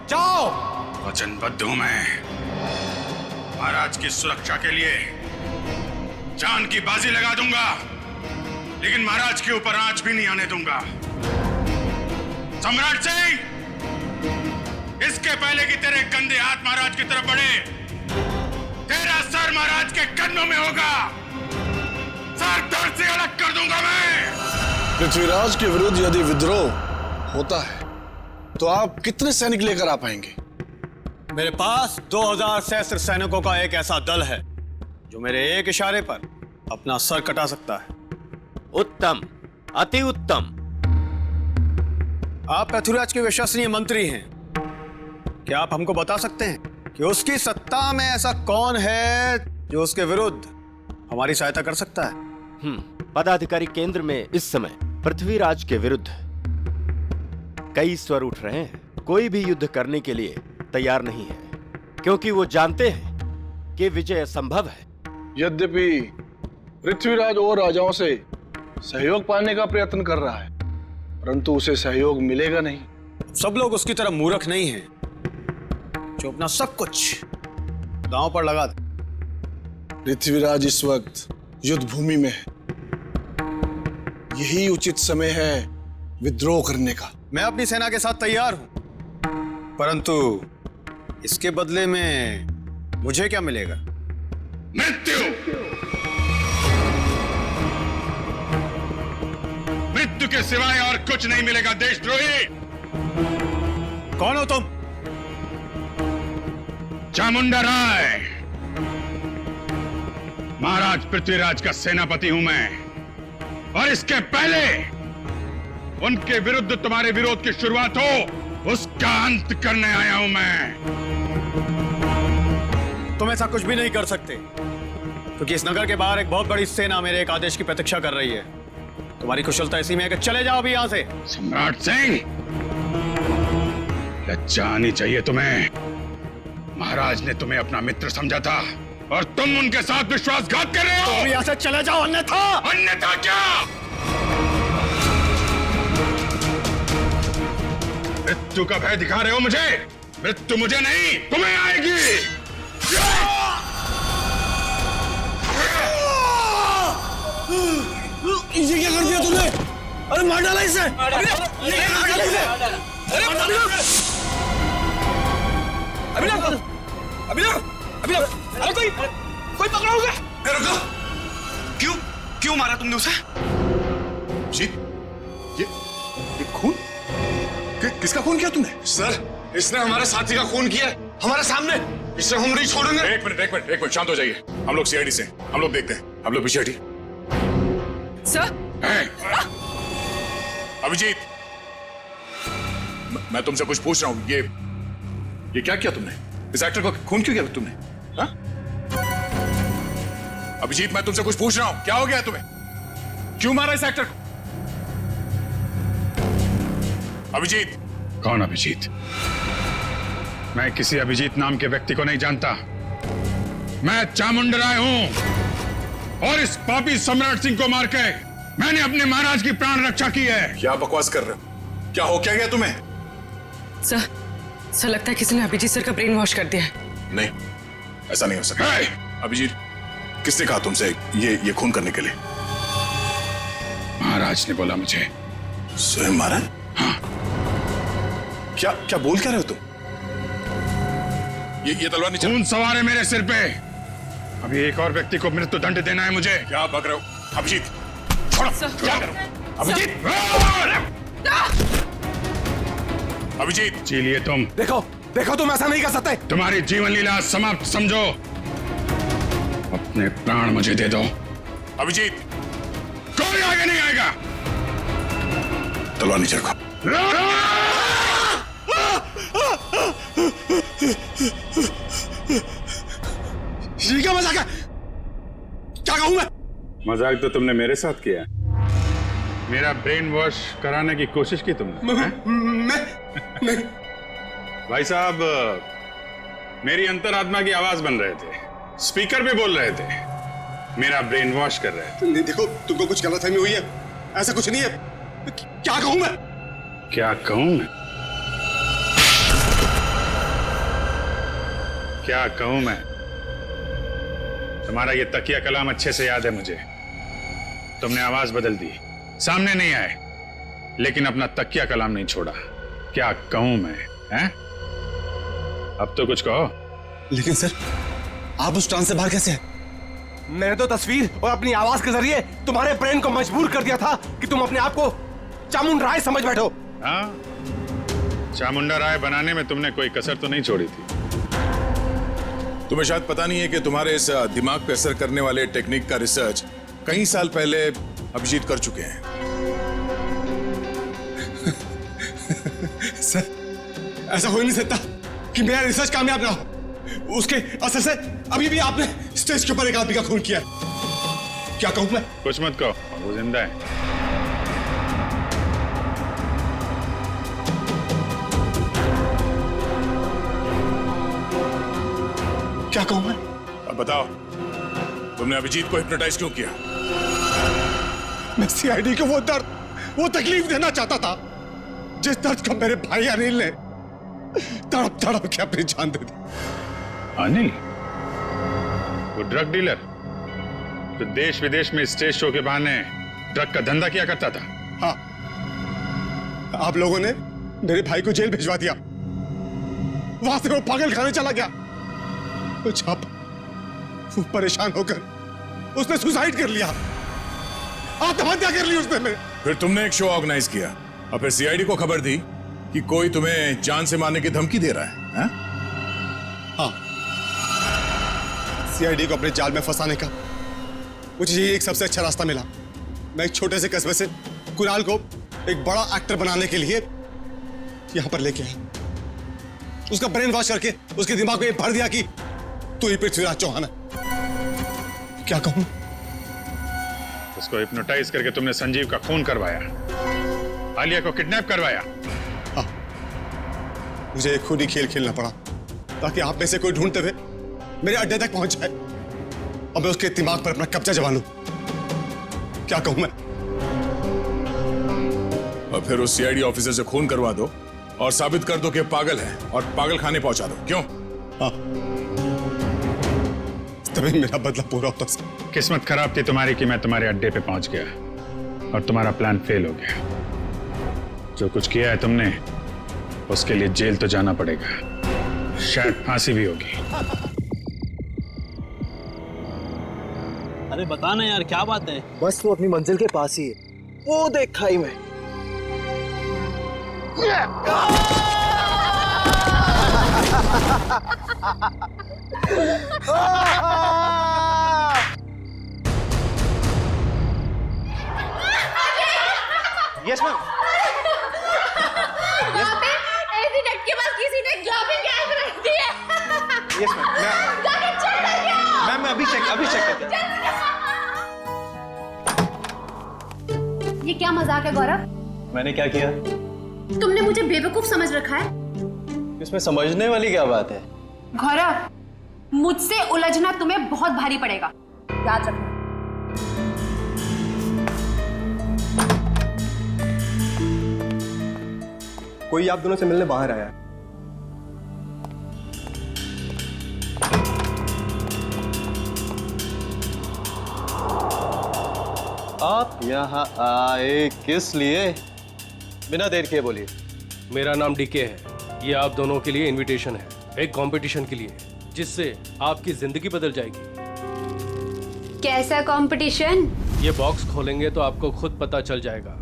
जाओ। वचनबद्ध हूं मैं। महाराज की सुरक्षा के लिए जान की बाजी लगा दूंगा, लेकिन महाराज के ऊपर आंच भी नहीं आने दूंगा। सम्राट सिंह, इसके पहले कि तेरे गंदे हाथ महाराज की तरफ बढ़े, तेरा सर महाराज के कदमों में होगा। सर धड़ से अलग कर दूंगा मैं। पृथ्वीराज के विरुद्ध यदि विद्रोह होता है तो आप कितने सैनिक लेकर आ पाएंगे? मेरे पास 2000 सहस्त्र सैनिकों का एक ऐसा दल है जो मेरे एक इशारे पर अपना सर कटा सकता है। उत्तम, अति उत्तम। आप पृथ्वीराज के विश्वसनीय मंत्री हैं। क्या आप हमको बता सकते हैं कि उसकी सत्ता में ऐसा कौन है जो उसके विरुद्ध हमारी सहायता कर सकता है? पदाधिकारी केंद्र में इस समय पृथ्वीराज के विरुद्ध कई स्वर उठ रहे हैं। कोई भी युद्ध करने के लिए तैयार नहीं है, क्योंकि वो जानते हैं कि विजय असंभव है। यद्यपि पृथ्वीराज और राजाओं से सहयोग पाने का प्रयत्न कर रहा है, परंतु उसे सहयोग मिलेगा नहीं। सब लोग उसकी तरह मूर्ख नहीं हैं जो अपना सब कुछ दांव पर लगा दे। पृथ्वीराज इस वक्त युद्ध भूमि में है। यही उचित समय है विद्रोह करने का। मैं अपनी सेना के साथ तैयार हूं, परंतु इसके बदले में मुझे क्या मिलेगा? मृत्यु। मृत्यु के सिवाय और कुछ नहीं मिलेगा देशद्रोही। कौन हो तुम? चामुंडा राय, महाराज पृथ्वीराज का सेनापति हूं मैं, और इसके पहले उनके विरुद्ध तुम्हारे विरोध की शुरुआत हो, उसका अंत करने आया हूं मैं। तुम ऐसा कुछ भी नहीं कर सकते, क्योंकि इस नगर के बाहर एक बहुत बड़ी सेना मेरे एक आदेश की प्रतीक्षा कर रही है। तुम्हारी कुशलता इसी में है कि चले जाओ अभी यहां से। सम्राट सिंह, लज्जा आनी चाहिए तुम्हें। महाराज ने तुम्हें अपना मित्र समझा था और तुम उनके साथ विश्वासघात कर रहे हो। तुम यहां से चले जाओ, अन्यथा। अन्यथा क्या? मृत्यु का भय दिखा रहे हो मुझे? मृत्यु मुझे नहीं, तुम्हें आएगी। ये क्या कर दिया तूने? अरे मार डाला इसे। अरे कोई पकड़ा होगा? रुको, क्यों मारा तुमने उसे? जी, ये खून? किसका खून किया तुमने? सर, इसने हमारे साथी का खून किया हमारे सामने। इसे हम नहीं छोड़ेंगे। एक मिनट, शांत हो जाइए। हम लोग सीआईडी से, हम लोग देखते हैं। हम लोग पीछे हटिए। सर, अभिजीत, मैं तुमसे कुछ पूछ रहा हूं। ये क्या किया तुमने? इस एक्टर को खून क्यों किया तुमने? हा? अभिजीत, मैं तुमसे कुछ पूछ रहा हूं। क्या हो गया तुम्हें? क्यों मारा इस एक्टर को? अभिजीत। कौन अभिजीत? मैं किसी अभिजीत नाम के व्यक्ति को नहीं जानता। मैं चामुंडा राय हूं, और इस पापी सम्राट सिंह को मार के मैंने अपने महाराज की प्राण रक्षा की है। क्या बकवास कर रहे हो? क्या हो क्या गया तुम्हें? सर लगता है किसी ने अभिजीत सर का ब्रेन वॉश कर दिया है। नहीं, ऐसा नहीं हो सकता। अभिजीत, किसने कहा तुमसे ये खून करने के लिए? महाराज ने बोला मुझे। स्वयं महाराज? हाँ। क्या बोल क्या रहे हो तुम? ये तलवार नीचे। खून सवार है मेरे सिर पे। अभी एक और व्यक्ति को मृत्यु दंड देना है मुझे। क्या बक रहे हो? अभिजीत, छोड़ो। क्या करो? अभिजीत, अभिजीत, जी लिए तुम। देखो तुम ऐसा नहीं कर सकते। तुम्हारी जीवन लीला समाप्त समझो। अपने प्राण मुझे दे दो। अभिजीत, कोई आगे नहीं आएगा। तलवार नीचे रखो। ये क्या मजाक है? क्या कहूं मैं? मजाक तो तुमने मेरे साथ किया। मेरा ब्रेन वॉश कराने की कोशिश की तुमने। मैं भाई साहब, मेरी अंतरात्मा की आवाज बन रहे थे, स्पीकर भी बोल रहे थे, मेरा ब्रेन वॉश कर रहे थे। देखो, तुमको कुछ गलतफहमी हुई है। ऐसा कुछ नहीं है। क्या कहूं मैं? क्या कहूं मैं? क्या कहूं मैं? तुम्हारा ये तकिया कलाम अच्छे से याद है मुझे। तुमने आवाज बदल दी, सामने नहीं आए, लेकिन अपना तकिया कलाम नहीं छोड़ा। क्या कहूं मैं? हैं? अब तो कुछ कहो। लेकिन सर, आप उस ट्रांस से बाहर कैसे हैं? मैंने तो तस्वीर और अपनी आवाज के जरिए तुम्हारे ब्रेन को मजबूर कर दिया था कि तुम अपने आप को चामुंडा राय समझ बैठो। हाँ, चामुंडा राय बनाने में तुमने कोई कसर तो नहीं छोड़ी थी। तुम्हें शायद पता नहीं है कि तुम्हारे इस दिमाग पे असर करने वाले टेक्निक का रिसर्च कई साल पहले अभिजीत कर चुके हैं। सर, ऐसा हो ही नहीं सकता कि मेरा रिसर्च कामयाब ना हो। उसके असर से अभी भी आपने स्टेज के ऊपर एक आदमी का खून किया। क्या कहूं मैं? कुछ मत कहो, वो जिंदा है। क्या कहूं मैं? अब बताओ, तुमने अभिजीत को हिप्नोटाइज क्यों किया? मैं सीआईडी को वो दर्द, वो तकलीफ देना चाहता था जिस दर्द को मेरे भाई अनिल ने तड़प तड़प के अपनी जान दे दी। अनिल, वो ड्रग डीलर जो देश विदेश में स्टेज शो के बहाने ड्रग का धंधा किया करता था। हाँ, आप लोगों ने मेरे भाई को जेल भिजवा दिया, वहां से वो पागल खाने चला गया। तो जब वो परेशान होकर उसने सुसाइड कर लिया, आत्महत्या कर ली उसने। मेरे फिर तुमने एक शो ऑर्गेनाइज किया और फिर सीआईडी को खबर दी कि कोई तुम्हें जान से मारने की धमकी दे रहा है, हाँ? हाँ, सीआईडी को अपने जाल में फंसाने का मुझे यही एक सबसे अच्छा रास्ता मिला। मैं एक छोटे से कस्बे से कुणाल को एक बड़ा एक्टर बनाने के लिए यहां पर लेके आया। उसका ब्रेन वॉश करके उसके दिमाग में भर दिया कि तू ही पृथ्वीराज चौहान है। क्या कहूं? उसको हिप्नोटाइज करके तुमने संजीव का खून करवाया, आलिया को किडनैप करवाया। हाँ, मुझे एक खुद ही खेल खेलना पड़ा ताकि आप में से कोई ढूंढते हुए मेरे अड्डे तक पहुंच जाए और मैं उसके दिमाग पर अपना कब्जा जमा लूं। क्या कहूं मैं? और फिर उस सीआईडी ऑफिसर से खून करवा दो और साबित कर दो कि पागल है और पागल खाने पहुंचा दो। क्यों? हाँ, तभी मेरा बदला पूरा होता सर। किस्मत खराब थी तुम्हारी कि मैं तुम्हारे अड्डे पे पहुंच गया और तुम्हारा प्लान फेल हो गया। जो कुछ किया है तुमने, उसके लिए जेल तो जाना पड़ेगा, शायद फांसी भी होगी। अरे बता ना यार, क्या बात है? बस वो अपनी मंजिल के पास ही है, वो देख खाई में। Yes ma'am. ऐसी डट के बाद किसी ने ग्लोबिंग गैस रख दी है। Yes ma'am. जाके चेक करके आओ। मैम मैं अभी चेक करता हूं। ये क्या मजाक है गौरव? मैंने क्या किया? तुमने मुझे बेवकूफ समझ रखा है? इसमें समझने वाली क्या बात है? गौरव, मुझसे उलझना तुम्हें बहुत भारी पड़ेगा, याद रखना। कोई आप दोनों से मिलने बाहर आया। आप यहाँ आए किस लिए? बिना देर किए बोलिए। मेरा नाम डीके है। ये आप दोनों के लिए इनविटेशन है, एक कंपटीशन के लिए, जिससे आपकी जिंदगी बदल जाएगी। कैसा कंपटीशन? ये बॉक्स खोलेंगे तो आपको खुद पता चल जाएगा।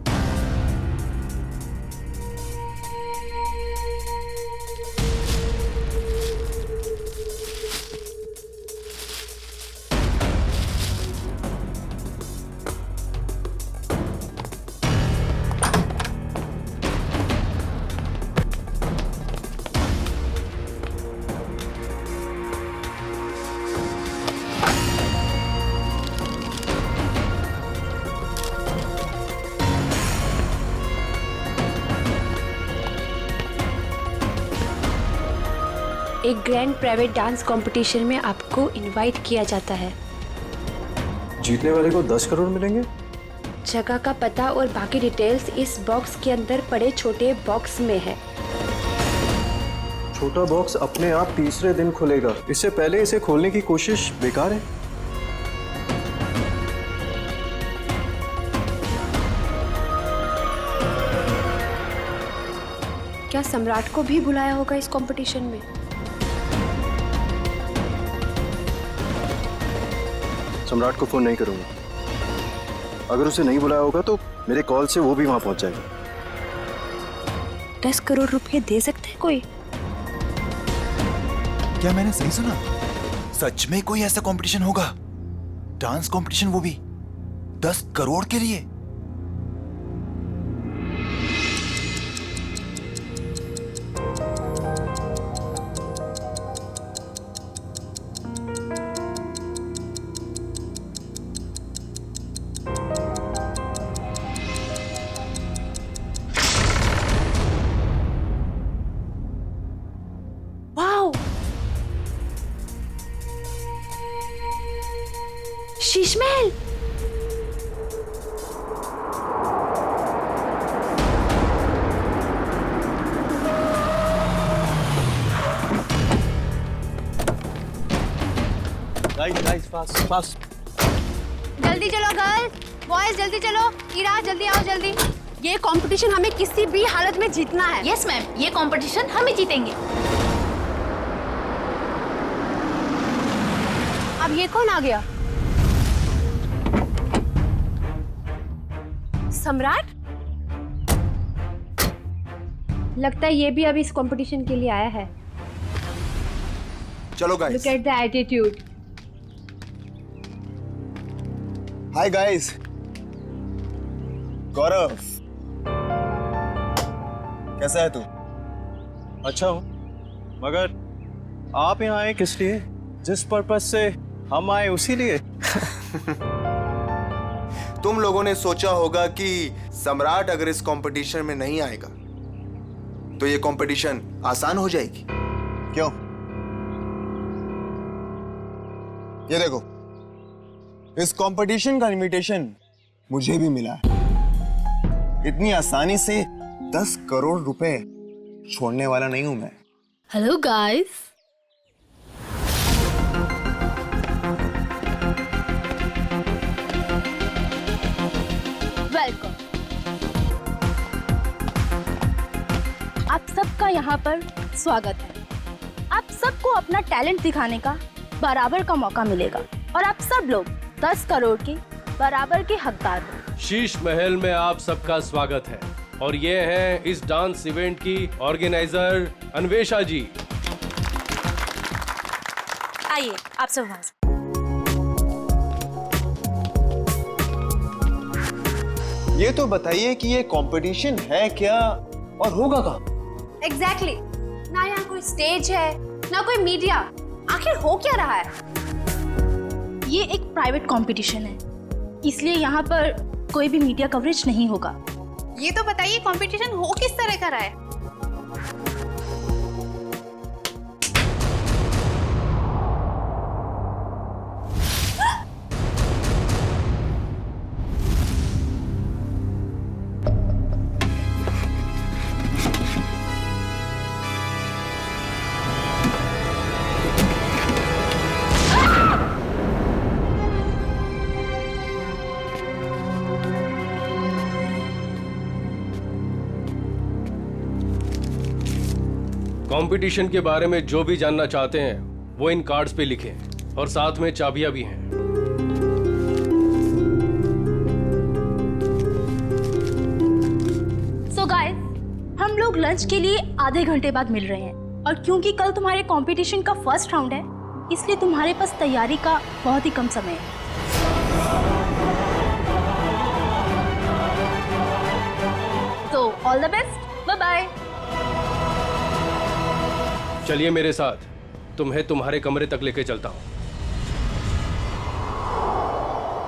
एक ग्रैंड प्राइवेट डांस कंपटीशन में आपको इनवाइट किया जाता है। जीतने वाले को 10 करोड़ मिलेंगे। जगह का पता और बाकी डिटेल्स इस बॉक्स के अंदर पड़े छोटे बॉक्स में है। छोटा बॉक्स अपने आप तीसरे दिन खुलेगा, इससे पहले इसे खोलने की कोशिश बेकार है। क्या सम्राट को भी बुलाया होगा इस कंपटीशन में? सम्राट को फोन नहीं करूंगा। अगर उसे नहीं बुलाया होगा तो मेरे कॉल से वो भी वहां पहुंच जाएगा। 10 करोड़ रुपए दे सकते हैं कोई? क्या मैंने सही सुना? सच में कोई ऐसा कंपटीशन होगा? डांस कंपटीशन, वो भी 10 करोड़ के लिए? Sheesh Mahal. Guys fast fast. जल्दी चलो गर्ल, बॉयज जल्दी चलो। ईरा जल्दी आओ जल्दी। ये कंपटीशन हमें किसी भी हालत में जीतना है। यस मैम, ये कंपटीशन हम ही जीतेंगे। अब ये कौन आ गया? सम्राट? लगता है ये भी अब इस कंपटीशन के लिए आया है। चलो guys. Look at the attitude. Hi guys. Gaurav, कैसा है तू? अच्छा हूँ, मगर आप यहाँ आए किस लिए? जिस पर्पस से हम आए उसी लिए। तुम लोगों ने सोचा होगा कि सम्राट अगर इस कंपटीशन में नहीं आएगा तो ये कंपटीशन आसान हो जाएगी। क्यों? ये देखो, इस कंपटीशन का इनविटेशन मुझे भी मिला है। इतनी आसानी से 10 करोड़ रुपए छोड़ने वाला नहीं हूं मैं। Hello guys. वेलकम। आप सबका यहाँ पर स्वागत है। आप सबको अपना टैलेंट दिखाने का बराबर का मौका मिलेगा और आप सब लोग 10 करोड़ के बराबर के हकदार हो। शीश महल में आप सबका स्वागत है और ये हैं इस डांस इवेंट की ऑर्गेनाइजर अन्वेषा जी। आइए आप सब वहां से। ये तो बताइए कि ये कंपटीशन है क्या और होगा कहाँ? एग्जैक्टली। ना यहाँ कोई स्टेज है ना कोई मीडिया। आखिर हो क्या रहा है? ये एक प्राइवेट कंपटीशन है, इसलिए यहाँ पर कोई भी मीडिया कवरेज नहीं होगा। ये तो बताइए कंपटीशन हो किस तरह का रहा है? कंपटीशन के बारे में जो भी जानना चाहते हैं वो इन कार्ड्स पे लिखें और साथ में चाबियां भी हैं। सो गाइस, हम लोग लंच के लिए आधे घंटे बाद मिल रहे हैं और क्योंकि कल तुम्हारे कंपटीशन का फर्स्ट राउंड है, इसलिए तुम्हारे पास तैयारी का बहुत ही कम समय है। तो all the best, bye bye. चलिए मेरे साथ, तुम्हें तुम्हारे कमरे तक लेके चलता हूँ।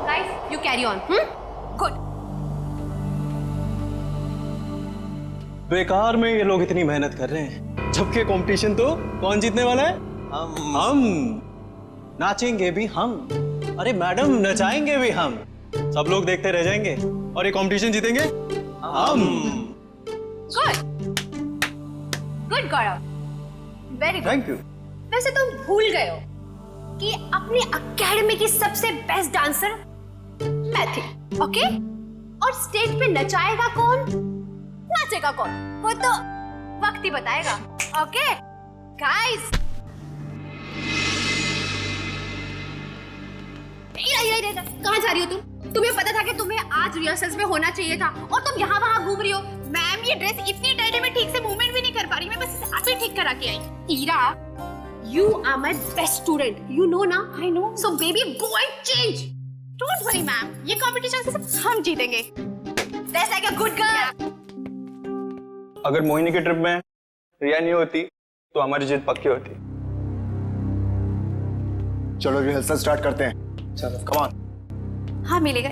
Guys, you carry on. Good. बेकार में ये लोग इतनी मेहनत कर रहे हैं, जबकि कंपटीशन तो कौन जीतने वाला है? हम। नाचेंगे भी हम। अरे मैडम, नचाएंगे भी हम। सब लोग देखते रह जाएंगे और ये कंपटीशन जीतेंगे हम। Good good Gaurav, very good. Thank you. वैसे तुम भूल गए हो कि अपनी अकेडमी की सबसे बेस्ट डांसर मैं थी, ओके? और स्टेज पे नचाएगा कौन, नाचेगा कौन, वो तो वक्त ही बताएगा। Okay guys. कहाँ जा रही हो तुम? तुम्हें पता था कि तुम्हें आज रिहर्सल्स में होना चाहिए था और तुम यहाँ वहाँ घूम रही हो। मैम, ये ड्रेस इतनी टाइट है, मैं ठीक से मूवमेंट भी नहीं कर पा रही। मैं बस इसे अभी ठीक करा के आई। Ira, you are my best student. You know ना? I know. So baby, go and change. Don't worry, ma'am. ये कंपटीशन से सब हम जीतेंगे. That's like a good girl. अगर मोहिनी की ट्रिप में रिया नहीं होती तो हमारी जीत पक्की होती। चलो रिहर्सल स्टार्ट करते हैं। चलो, कम ऑन। हाँ, मिलेगा।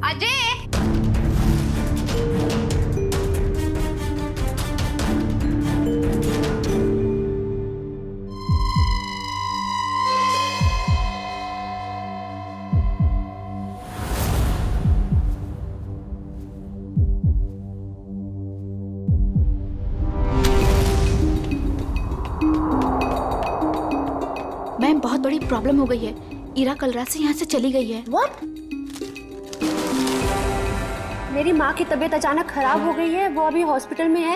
अजय, बड़ी प्रॉब्लम हो गई है। ईरा कल रात से यहाँ से चली गई है। What? मेरी माँ की तबीयत अचानक खराब हो गई है, वो अभी हॉस्पिटल में है।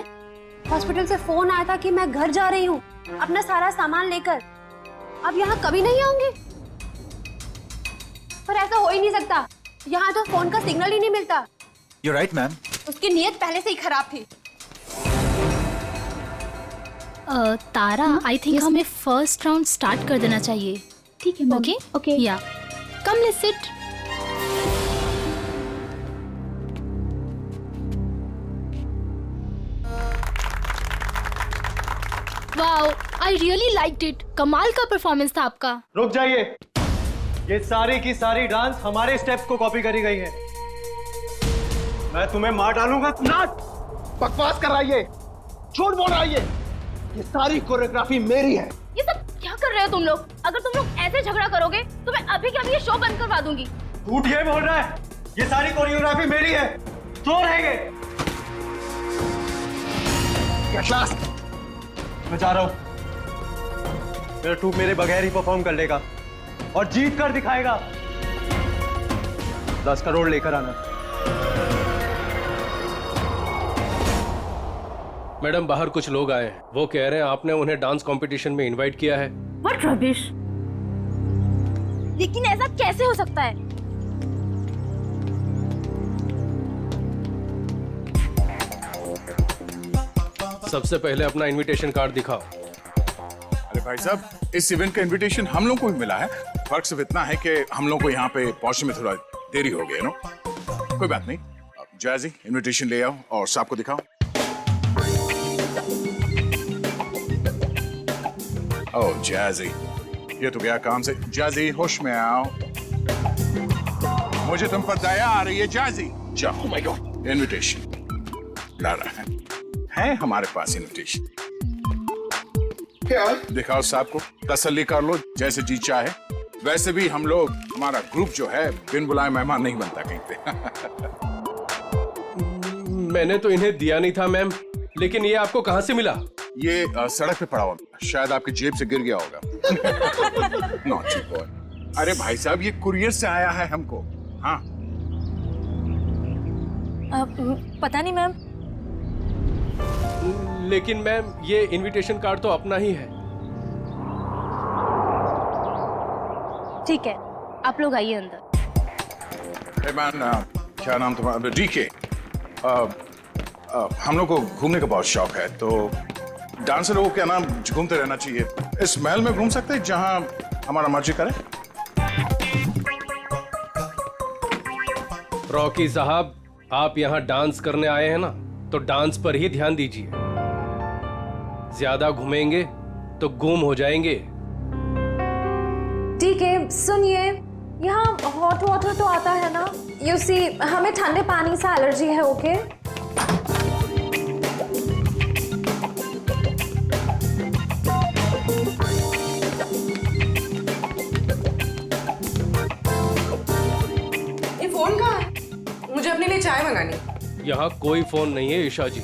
हॉस्पिटल से फोन आया था कि मैं घर जा रही हूँ अपना सारा सामान लेकर। अब यहाँ कभी नहीं आऊंगी। पर ऐसा हो ही नहीं सकता, यहाँ तो फोन का सिग्नल ही नहीं मिलता। You're right, ma'am. उसकी नीयत पहले से ही खराब थी। तारा, आई थिंक हमें फर्स्ट राउंड स्टार्ट कर देना चाहिए। ठीक है। ओके ओके या come let's sit. Wow, I really liked it. कमाल का परफॉर्मेंस था आपका। रुक जाइए, ये सारी की सारी डांस हमारे स्टेप्स को कॉपी करी गई है। मैं तुम्हें मार डालूंगा। बकवास कर रहा है ये, झूठ बोल रहा है ये सारी कोरियोग्राफी मेरी है। ये सब क्या कर रहे हो तुम लोग? अगर तुम लोग ऐसे झगड़ा करोगे तो मैं अभी के अभी ये शो बंद करवा दूंगी। झूठ ये बोल रहा है, ये सारी कोरियोग्राफी मेरी है। तो रहेंगे। मैं जा रहा हूं। मेरा ट्रूप मेरे बगैर ही परफॉर्म कर लेगा और जीत कर दिखाएगा। 10 करोड़ लेकर आना। मैडम, बाहर कुछ लोग आए हैं, वो कह रहे हैं आपने उन्हें डांस कंपटीशन में इनवाइट किया है। What rubbish? लेकिन ऐसा कैसे हो सकता है? सबसे पहले अपना इनविटेशन कार्ड दिखाओ। अरे भाई साहब, इस इवेंट का इनविटेशन हम लोग को भी मिला है। फर्क सिर्फ इतना है कि हम लोग को यहाँ पे पहुंचने में थोड़ा देरी हो गई, नो? कोई बात नहीं। जैजी, इनविटेशन ले आओ और साहब को दिखाओ। ओह जैजी, ये तो गया काम से। जैजी, होश में आओ। मुझे तुम पर दया आ रही है जैजी। जाओ। माय गॉड, इनविटेशन ला रहा है हमारे पास इनविटेशन। क्या दिखाओ साहब को, तसल्ली कर लो। जैसे जी चाहे। वैसे भी हम लोग, हमारा ग्रुप जो है, बिन बुलाए मेहमान नहीं बनता कहीं पे। मैंने तो इन्हें दिया नहीं था मैम, लेकिन ये आपको कहां से मिला? ये सड़क पे पड़ा हुआ, शायद आपकी जेब से गिर गया होगा। Naughty boy. अरे भाई साहब, ये कुरियर से आया है हमको। हाँ पता नहीं मैम। लेकिन मैम, ये इनविटेशन कार्ड तो अपना ही है। ठीक है, आप लोग आइए अंदर। हे मैन, क्या नाम तुम्हारा? डीके। हम लोग को घूमने का बहुत शौक है, तो डांसर लोगों के नाम घूमते रहना चाहिए। इस महल में घूम सकते हैं जहां हमारा मर्जी करे। रॉकी साहब, आप यहाँ डांस करने आए हैं ना, तो डांस पर ही ध्यान दीजिए। ज्यादा घूमेंगे तो गुम हो जाएंगे। ठीक है, सुनिए, यहाँ हॉट वाटर तो आता है ना? यू सी, हमें ठंडे पानी से एलर्जी है। ओके ये फोन कहाँ है? मुझे अपने लिए चाय मंगानी। यहाँ कोई फोन नहीं है ईशा जी,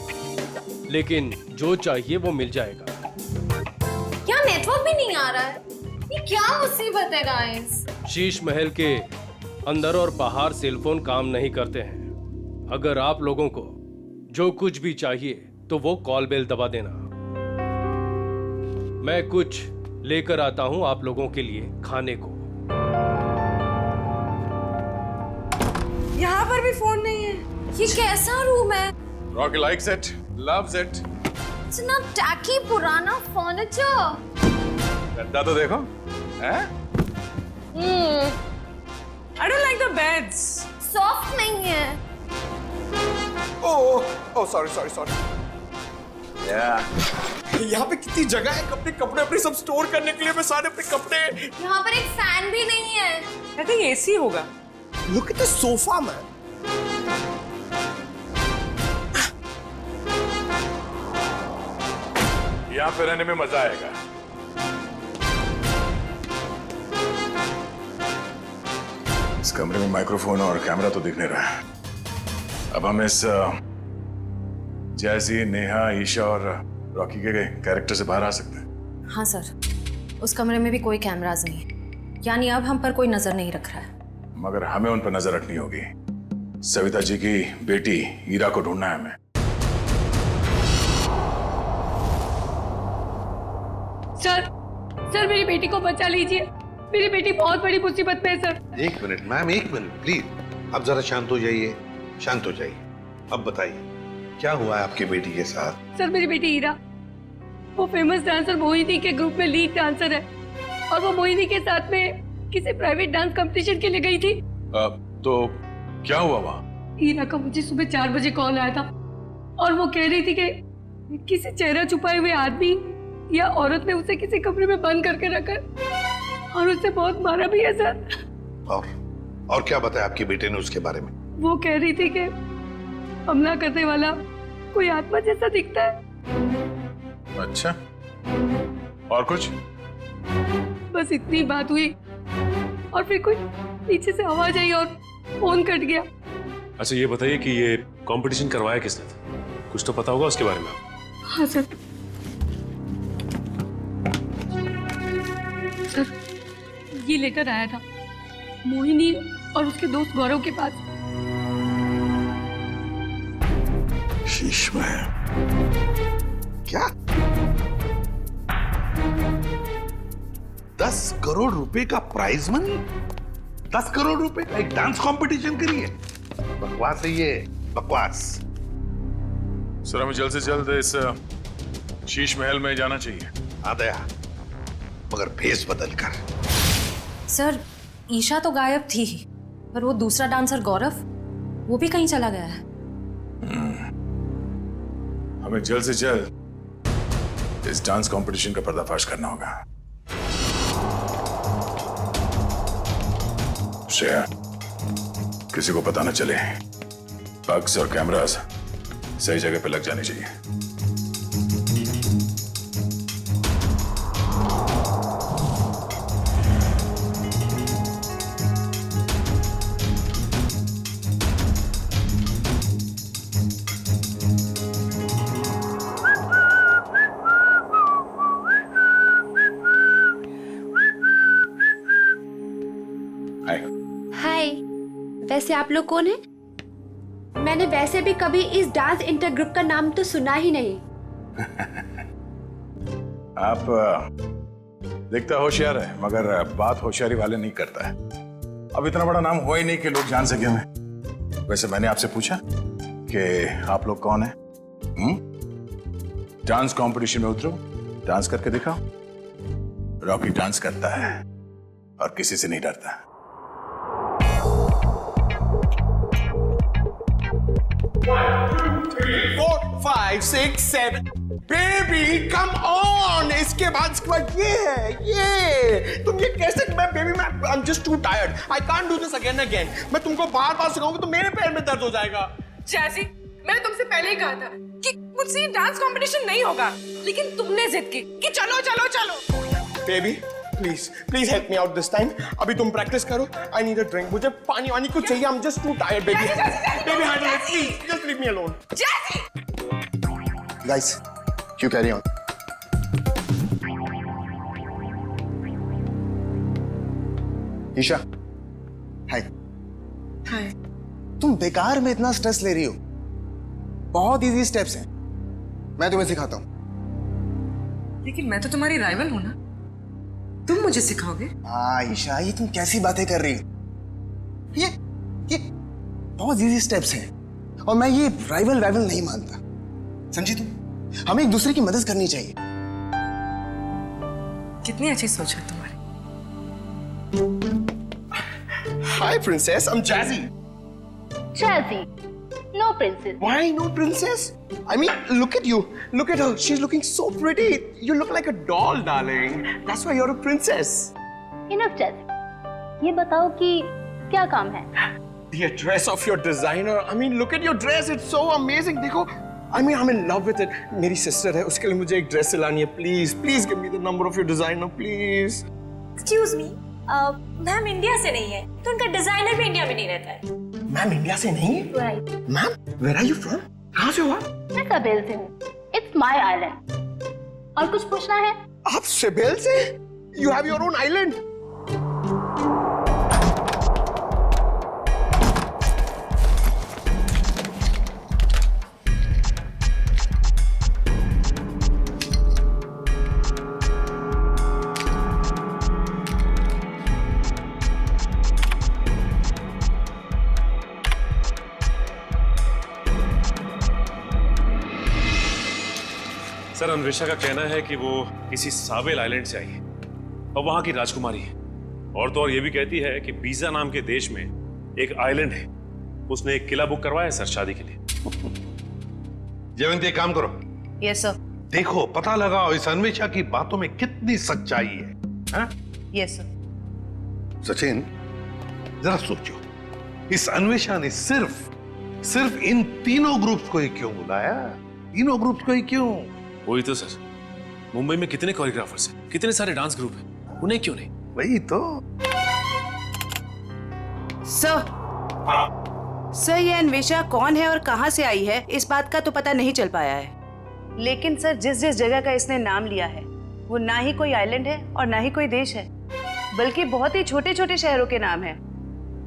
लेकिन जो चाहिए वो मिल जाएगा। क्या नेटवर्क भी नहीं आ रहा है? ये क्या मुसीबत है गाइस? शीश महल के अंदर और बाहर सेलफोन काम नहीं करते हैं। अगर आप लोगों को जो कुछ भी चाहिए तो वो कॉल बेल दबा देना। मैं कुछ लेकर आता हूं आप लोगों के लिए खाने को। यहाँ पर भी फोन नहीं है। ये कैसा रूम है? Rocky likes it, loves it. इतना टैकी पुराना फर्नीचर। गद्दा तो देखो, हैं? I don't like the beds. Soft नहीं है। Oh sorry. यहाँ पे कितनी जगह है अपने कपड़े अपने सब स्टोर करने के लिए। मैं सारे अपने कपड़े। यहाँ पर एक फैन भी नहीं है। I think AC होगा। Look at the sofa, man. यहाँ पे रहने में मजा आएगा। इस कमरे में माइक्रोफोन और कैमरा तो दिख नहीं रहा है। अब हम इस जैसी, नेहा, ईशा और रॉकी के कैरेक्टर से बाहर आ सकते हैं। हाँ सर, उस कमरे में भी कोई कैमरास नहीं है। यानी अब हम पर कोई नजर नहीं रख रहा है। मगर हमें उन पर नजर रखनी होगी। सविता जी की बेटी ईरा को ढूंढना है हमें। सर मेरी बेटी को बचा लीजिए, मेरी बेटी बहुत बड़ी मुसीबत में है सर। एक मिनट मैम, एक मिनट प्लीज। अब जरा शांत हो जाइए, शांत हो जाइए। अब बताइए क्या हुआ है आपकी बेटी के साथ? सर मेरी बेटी ईरा, वो फेमस डांसर मोहिनी के ग्रुप में लीड डांसर है और वो मोहिनी के साथ में किसी प्राइवेट डांस कंपटीशन के लिए गई थी। तो क्या हुआ वहाँ? ईरा का मुझे सुबह 4 बजे कॉल आया था और वो कह रही थी कि किसी चेहरा छुपाए हुए आदमी या औरत ने उसे किसी कमरे में बंद करके रखा और उसे बहुत मारा भी है सर। और क्या बताया आपकी बेटे ने उसके बारे में? वो कह रही थी कि हमला करने वाला कोई आत्मा जैसा दिखता है। अच्छा, और कुछ? बस इतनी बात हुई और फिर कोई पीछे से आवाज आई और फोन कट गया। अच्छा ये बताइए कि ये कंपटीशन करवाया किसने था? कुछ तो पता होगा उसके बारे में? हाँ सर, ये लेटर आया था मोहिनी और उसके दोस्त गौरव के पास। शीश में क्या 10 करोड़ रुपए का प्राइज मनी? 10 करोड़ रुपए का एक डांस कंपटीशन करिए? बकवास है ये, बकवास। सर हमें जल्द से जल्द इस शीश महल में जाना चाहिए। आ गया, मगर भेष बदल कर। सर ईशा तो गायब थी ही, पर वो दूसरा डांसर गौरव, वो भी कहीं चला गया है। हमें जल्द से जल्द इस डांस कंपटीशन का पर्दाफाश करना होगा। श्रेया, किसी को पता न चले। बग्स और कैमरास सही जगह पे लग जाने चाहिए। हाय, वैसे आप लोग कौन है? मैंने वैसे भी कभी इस डांस इंटर ग्रुप का नाम तो सुना ही नहीं। आप दिखता होशियार है, मगर बात होशियारी वाले नहीं करता है। अब इतना बड़ा नाम हुआ ही नहीं कि लोग जान सके हमें। वैसे मैंने आपसे पूछा कि आप लोग कौन है? डांस कंपटीशन में उतरो, डांस करके दिखाओ। रॉकी डांस करता है और किसी से नहीं डरता। 1, 2, 3, 4, 5, 6, 7 बेबी कम ऑन। इसके बाद ये है, ये तुम ये कैसे? मैं बेबी मैं आई am just too tired, I can't do this again again. मैं तुमको बार-बार सिखाऊंगा तो मेरे पैर में दर्द हो जाएगा। जैसी मैंने तुमसे पहले ही कहा था कि मुझसे ये डांस कंपटीशन नहीं होगा, लेकिन तुमने जिद की कि चलो चलो चलो। Baby please please help me out this time. अभी तुम प्रैक्टिस करो। आई नीड अ ड्रिंक, मुझे पानी वानी कुछ चाहिए। I am just too tired baby. Baby handle it please, just leave me alone. Guys, you carry on. Isha, hi. Hi. तुम बेकार में इतना स्ट्रेस ले रही हो। बहुत इजी स्टेप्स हैं, मैं तुम्हें सिखाता हूं। लेकिन मैं तो तुम्हारी राइवल हूं ना, तुम मुझे सिखाओगे? हाँ ईशा, ये तुम कैसी बातें कर रही हो? ये बहुत इजी स्टेप्स हैं और मैं ये राइवल नहीं मानता। समझी तुम? हमें एक दूसरे की मदद करनी चाहिए। कितनी अच्छी सोच है तुम्हारी। Hi princess, I am Jazzy. Jazzy, no princess. Why no princess? I mean, look at you. Look at her. She's looking so pretty. You look like a doll, darling. That's why you're a princess. Enough, Jazzy. ये बताओ कि क्या काम है? The dress of your designer. I mean, look at your dress. It's so amazing. देखो, I mean, I'm in love with it. मेरी sister है, उसके लिए मुझे एक dress सिलानी है. Please give me the number of your designer, please. Excuse me. Ma'am India से नहीं है, तो उनका डिजाइनर भी इंडिया में नहीं रहता है। मैम इंडिया से नहीं? Right. Ma'am, where are you from? कहाँ से हो आप? मैं सቤल से हूँ। It's my island. और कुछ पूछना है? आप सቤल से? You have your own island? Sir Anvesha का कहना है कि वो किसी सावेल आइलैंड से आई है और वहां की राजकुमारी है। और तो और ये भी कहती है कि बीजा नाम के देश में एक आइलैंड है, उसने एक किला बुक करवाया है सर शादी के लिए। जयवंती एक काम करो। Yes sir. देखो पता लगाओ इस अन्वेषा की बातों में कितनी सच्चाई है, हाँ? Yes sir. सचिन जरा सोचो, इस अन्वेषा ने सिर्फ इन तीनों ग्रुप्स को ही क्यों बुलाया? तीनों ग्रुप्स को ही क्यों? वही तो सर, मुंबई में कितने कोरियोग्राफर्स हैं, कितने सारे डांस ग्रुप हैं, उन्हें क्यों नहीं? वही तो। सर ये अन्वेषा कौन है और कहां से आई है, इस बात का तो पता नहीं चल पाया है। लेकिन सर जिस जिस जगह का इसने नाम लिया है वो ना ही कोई आइलैंड है और ना ही कोई देश है, बल्कि बहुत ही छोटे छोटे शहरों के नाम है।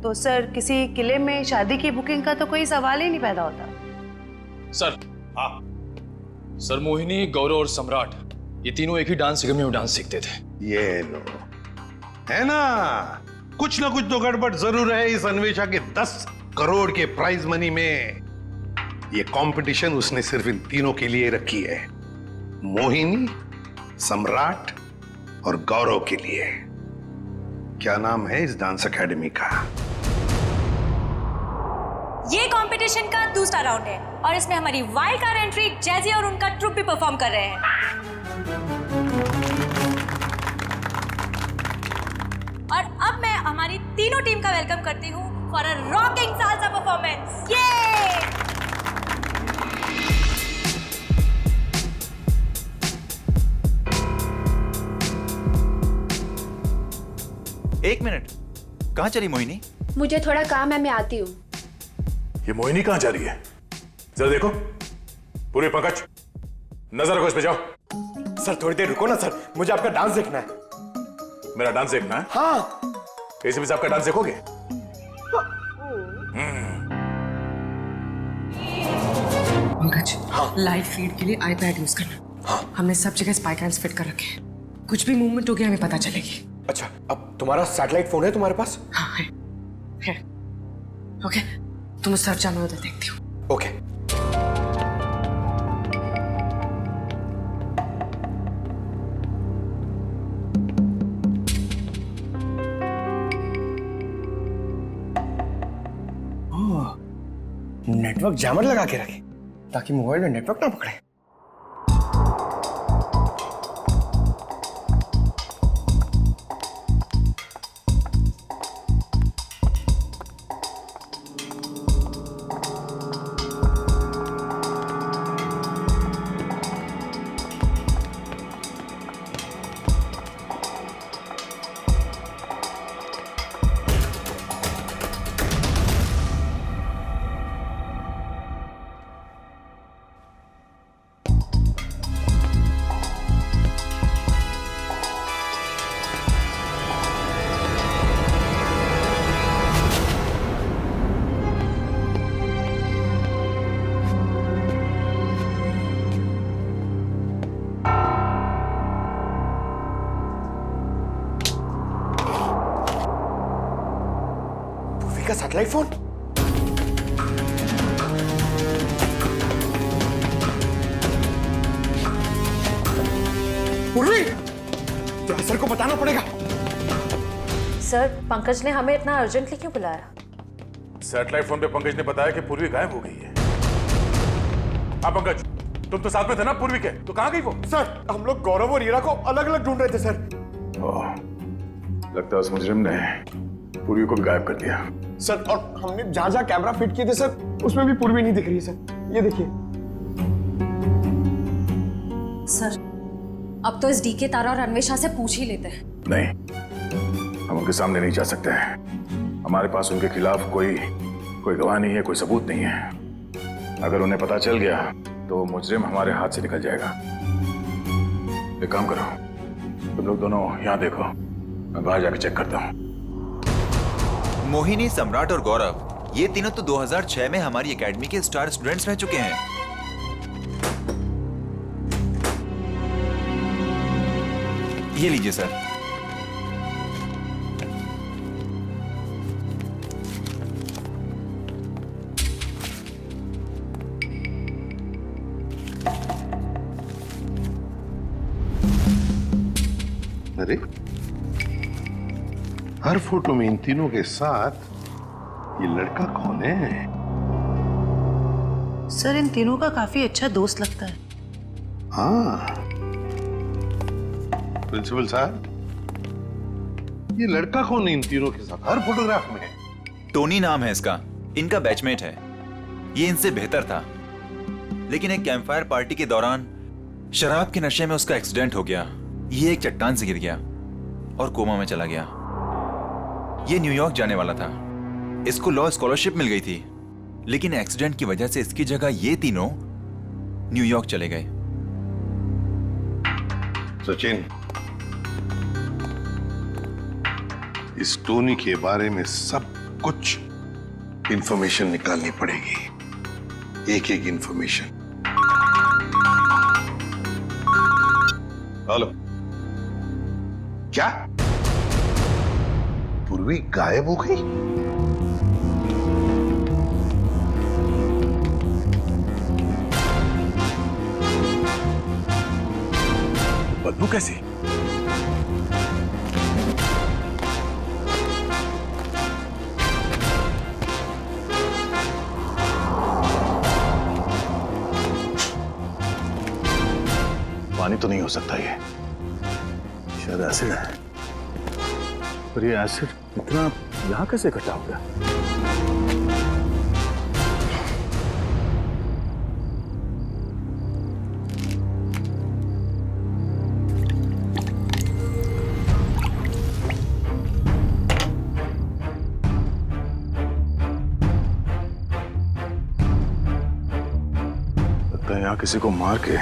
तो सर किसी किले में शादी की बुकिंग का तो कोई सवाल ही नहीं पैदा होता। सर सर मोहिनी, गौरव और सम्राट ये तीनों एक ही डांस अकेडमी में डांस सीखते थे। ये लो, है ना, कुछ ना कुछ तो गड़बड़ जरूर है इस अन्वेषा के 10 करोड़ के प्राइज मनी में। ये कंपटीशन उसने सिर्फ इन तीनों के लिए रखी है, मोहिनी, सम्राट और गौरव के लिए। क्या नाम है इस डांस एकेडमी का? ये कंपटीशन का दूसरा राउंड है और इसमें हमारी वाइल्ड कार्ड एंट्री जैजी और उनका ट्रुप भी परफॉर्म कर रहे हैं। और अब मैं हमारी तीनों टीम का वेलकम करती हूँ for a rocking salsa performance. ये एक मिनट, कहाँ चली मोहिनी? मुझे थोड़ा काम है, मैं आती हूँ। ये मोहिनी कहाँ जा रही है? जरा देखो। पूरी पंकज नजर रखो इस पे, जाओ। सर थोड़ी देर रुको ना सर, मुझे आपका डांस देखना है। मेरा डांस देखना है? हाँ। एसीपी साहब का डांस देखोगे? पंकज, हाँ। लाइव फीड के लिए आईपैड यूज करना। हाँ। हमने सब जगह स्पाई कैम्स फिट कर रखे हैं, कुछ भी मूवमेंट हो गया हमें पता चलेगी। अच्छा, अब तुम्हारा सैटेलाइट फोन है तुम्हारे पास? हाँ है। ओके, तुम उस तरफ जाओ, मैं उधर देखती हूँ। ओके। नेटवर्क जैमर लगा के रखे ताकि मोबाइल में नेटवर्क ना पकड़े। का सैटेलाइट फोन? पूर्वी, सर को बताना पड़ेगा। सर पंकज ने हमें इतना अर्जेंटली क्यों बुलाया? सैटेलाइट फोन पे पंकज ने बताया कि पूर्वी गायब हो गई है। हाँ पंकज, तुम तो साथ में थे ना पूर्वी के, तो कहाँ गई वो? सर हम लोग गौरव और हीरा को अलग अलग ढूंढ रहे थे सर। लगता है उस मुजरिम ने पूर्वी को भी गायब कर दिया। सर और हमने जहां जहां कैमरा फिट किए थे सर, उसमें भी पूर्वी नहीं दिख रही है सर। ये देखिए। सर अब तो इस डीके तारा और अन्वेषा से पूछ ही लेते हैं। नहीं, हम उनके सामने नहीं जा सकते हैं। हमारे पास उनके खिलाफ कोई गवाह नहीं है, कोई सबूत नहीं है। अगर उन्हें पता चल गया तो मुजरिम हमारे हाथ से निकल जाएगा। एक काम करो, तुम लोग दोनों यहाँ देखो, मैं बाहर जाकर चेक करता हूँ। मोहिनी, सम्राट और गौरव, ये तीनों तो 2006 में हमारी एकेडमी के स्टार स्टूडेंट्स रह चुके हैं। ये लीजिए सर। अरे हर फोटो में इन तीनों के साथ ये लड़का कौन है? सर इन तीनों का काफी अच्छा दोस्त लगता है। हाँ प्रिंसिपल साहब, ये लड़का कौन है इन तीनों के साथ हर फोटोग्राफ में? टोनी नाम है इसका, इनका बैचमेट है। ये इनसे बेहतर था, लेकिन एक कैंपफायर पार्टी के दौरान शराब के नशे में उसका एक्सीडेंट हो गया। ये एक चट्टान से गिर गया और कोमा में चला गया। ये न्यूयॉर्क जाने वाला था, इसको लॉ स्कॉलरशिप मिल गई थी, लेकिन एक्सीडेंट की वजह से इसकी जगह ये तीनों न्यूयॉर्क चले गए। सचिन, इस टोनी के बारे में सब कुछ इंफॉर्मेशन निकालनी पड़ेगी, एक एक इंफॉर्मेशन। हेलो, क्या पूर्वी गायब हो गई? बदबू कैसी? पानी तो नहीं हो सकता ये, शायद एसिड है। पर ये एसिड इतना यहां कैसे इकट्ठा हो गया? लगता है यहां किसी को मार के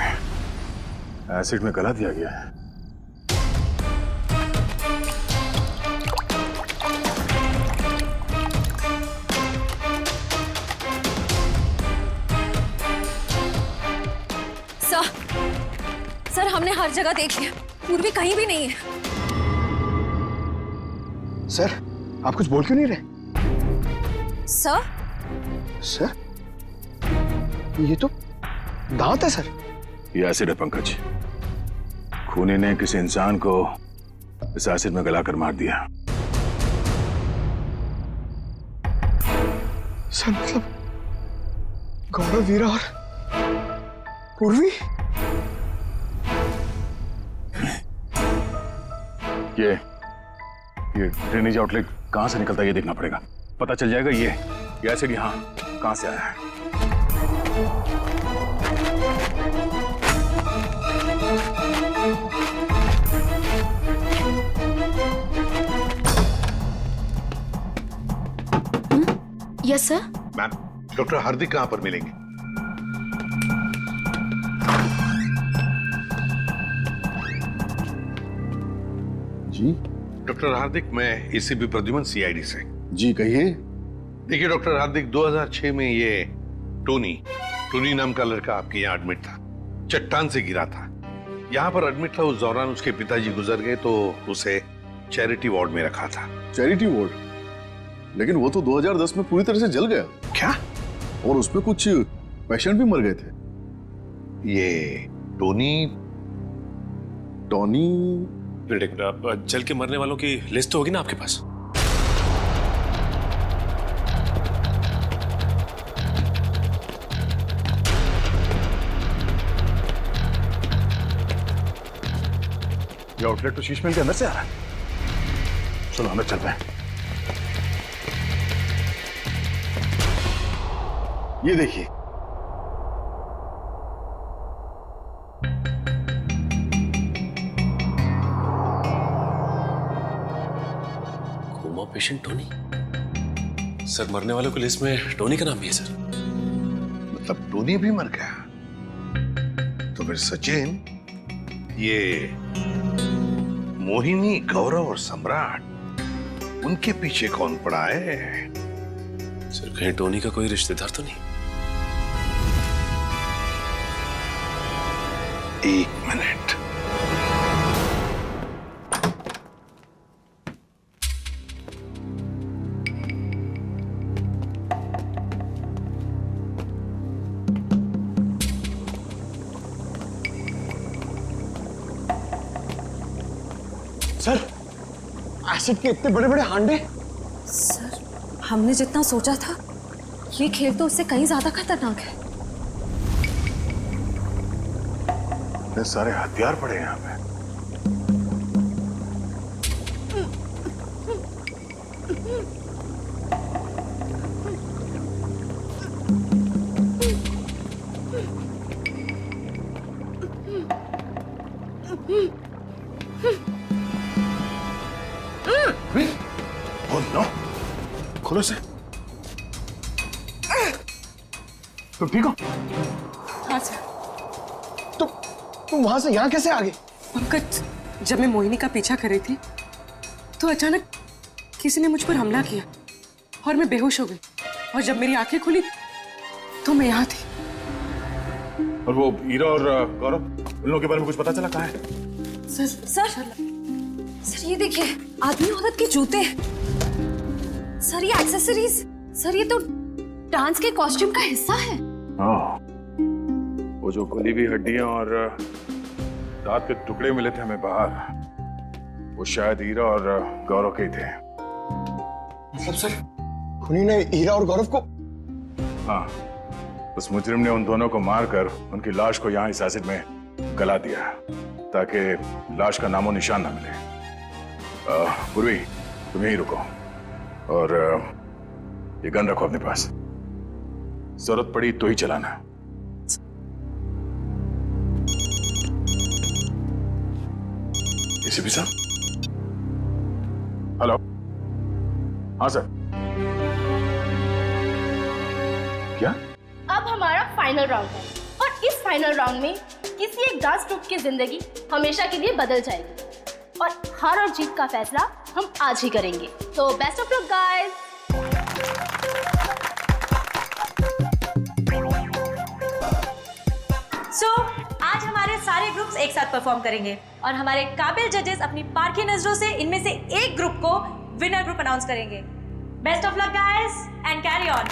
एसिड में गला दिया गया है। सर हमने हर जगह देख लिया, पूर्वी कहीं भी नहीं है। सर आप कुछ बोल क्यों नहीं रहे? सर सर ये तो दांत है सर। ये एसिड है पंकज। खूनी ने किसी इंसान को इस एसिड में गलाकर मार दिया। सर मतलब गौरव, वीरा और पूर्वी? ये ड्रेनेज आउटलेट कहां से निकलता है ये देखना पड़ेगा। पता चल जाएगा ये एसिड यहां कहां से आया है। Yes sir. मैम, डॉक्टर हार्दिक कहां पर मिलेंगे? जी डॉक्टर हार्दिक, मैं एसीपी प्रद्युमन, सीआईडी से। जी कहिए। देखिए डॉक्टर हार्दिक, 2006 में ये टोनी नाम का लड़का आपके यहाँ एडमिट था, चट्टान से गिरा था। यहाँ पर एडमिट था, उस दौरान उसके पिताजी गुजर गए तो उसे चैरिटी वार्ड में रखा था। Charity ward? लेकिन वो तो 2010 में पूरी तरह से जल गया। क्या? और उसमें कुछ पेशेंट भी मर गए थे। ये टोनी जल के मरने वालों की लिस्ट तो होगी ना आपके पास? ये आउटलेट तो शीशमहल के अंदर से आ रहा है। चलो अंदर चलते हैं। ये देखिए, कोमा पेशेंट टोनी। सर मरने वालों की लिस्ट में टोनी का नाम भी है सर। मतलब टोनी भी मर गया? तो फिर सचिन, ये मोहिनी, गौरव और सम्राट, उनके पीछे कौन पड़ा है? सर कहीं टोनी का कोई रिश्तेदार तो नहीं? एक मिनट। सर, एसिड के इतने बड़े बड़े हांडे। सर, हमने जितना सोचा था ये खेल तो उससे कहीं ज्यादा खतरनाक है। इतने सारे हथियार पड़े हैं यहाँ पे। नो, खोलो से। तुम ठीक हो? हाँ सर। तुम वहां से यहाँ कैसे आ गए? पंकज, जब मैं मोहिनी का पीछा कर रही थी तो अचानक किसी ने मुझ पर हमला किया और मैं बेहोश हो गई, और जब मेरी आंखें खुली तो मैं यहाँ थी। और वो हीरा और गौरव, उन लोगों के बारे में कुछ पता चला? कहाँ है? सर ये देखिए, आदमी औरत के जूते। सर ये एक्सेसरीज, सर ये तो डांस के कॉस्ट्यूम का हिस्सा है। वो जो गली हुई हड्डियां और दांत के टुकड़े मिले थे हमें बाहर, वो शायद हीरा और गौरव के ही थे। मतलब सर, खुनी ने हीरा और गौरव को? हाँ, उस मुजरिम ने उन दोनों को मारकर उनकी लाश को यहाँ इस एसिड में गला दिया ताकि लाश का नामो निशान ना मिले। पूर्वी, तुम यहीं रुको और ये गन रखो अपने पास, जरूरत पड़ी तो ही चलाना। एसीपी साहब। हेलो। हाँ सर। क्या? अब हमारा फाइनल राउंड है, और इस फाइनल राउंड में किसी एक डांस ग्रुप की जिंदगी हमेशा के लिए बदल जाएगी, और हार और जीत का फैसला हम आज ही करेंगे। तो बेस्ट ऑफ लक गाइस। सो आज हमारे सारे ग्रुप्स एक साथ परफॉर्म करेंगे और हमारे काबिल जजेस अपनी पारखी नजरों से इनमें से एक ग्रुप को विनर ग्रुप अनाउंस करेंगे। Best of luck guys and carry on.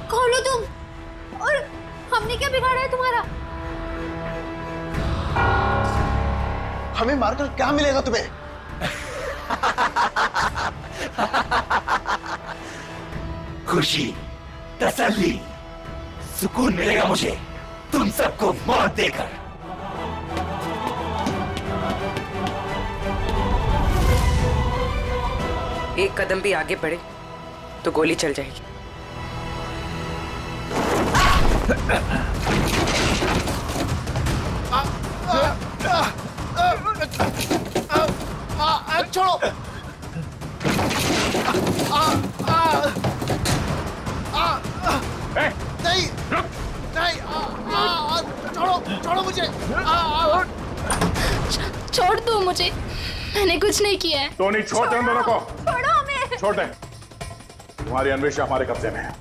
खोलो तुम, और हमने क्या बिगाड़ा है तुम्हारा? हमें मारकर क्या मिलेगा तुम्हें? खुशी, तसल्ली, सुकून मिलेगा मुझे तुम सबको मौत देकर। एक कदम भी आगे बढ़े तो गोली चल जाएगी। छोड़ो। नहीं, नहीं, छोड़ो मुझे। छोड़ दो मुझे, मैंने कुछ नहीं किया है। टोनी, छोड़ दे उन दोनों को। छोड़ो हमें। छोड़ दे। तुम्हारी अन्वेषा हमारे कब्जे में है।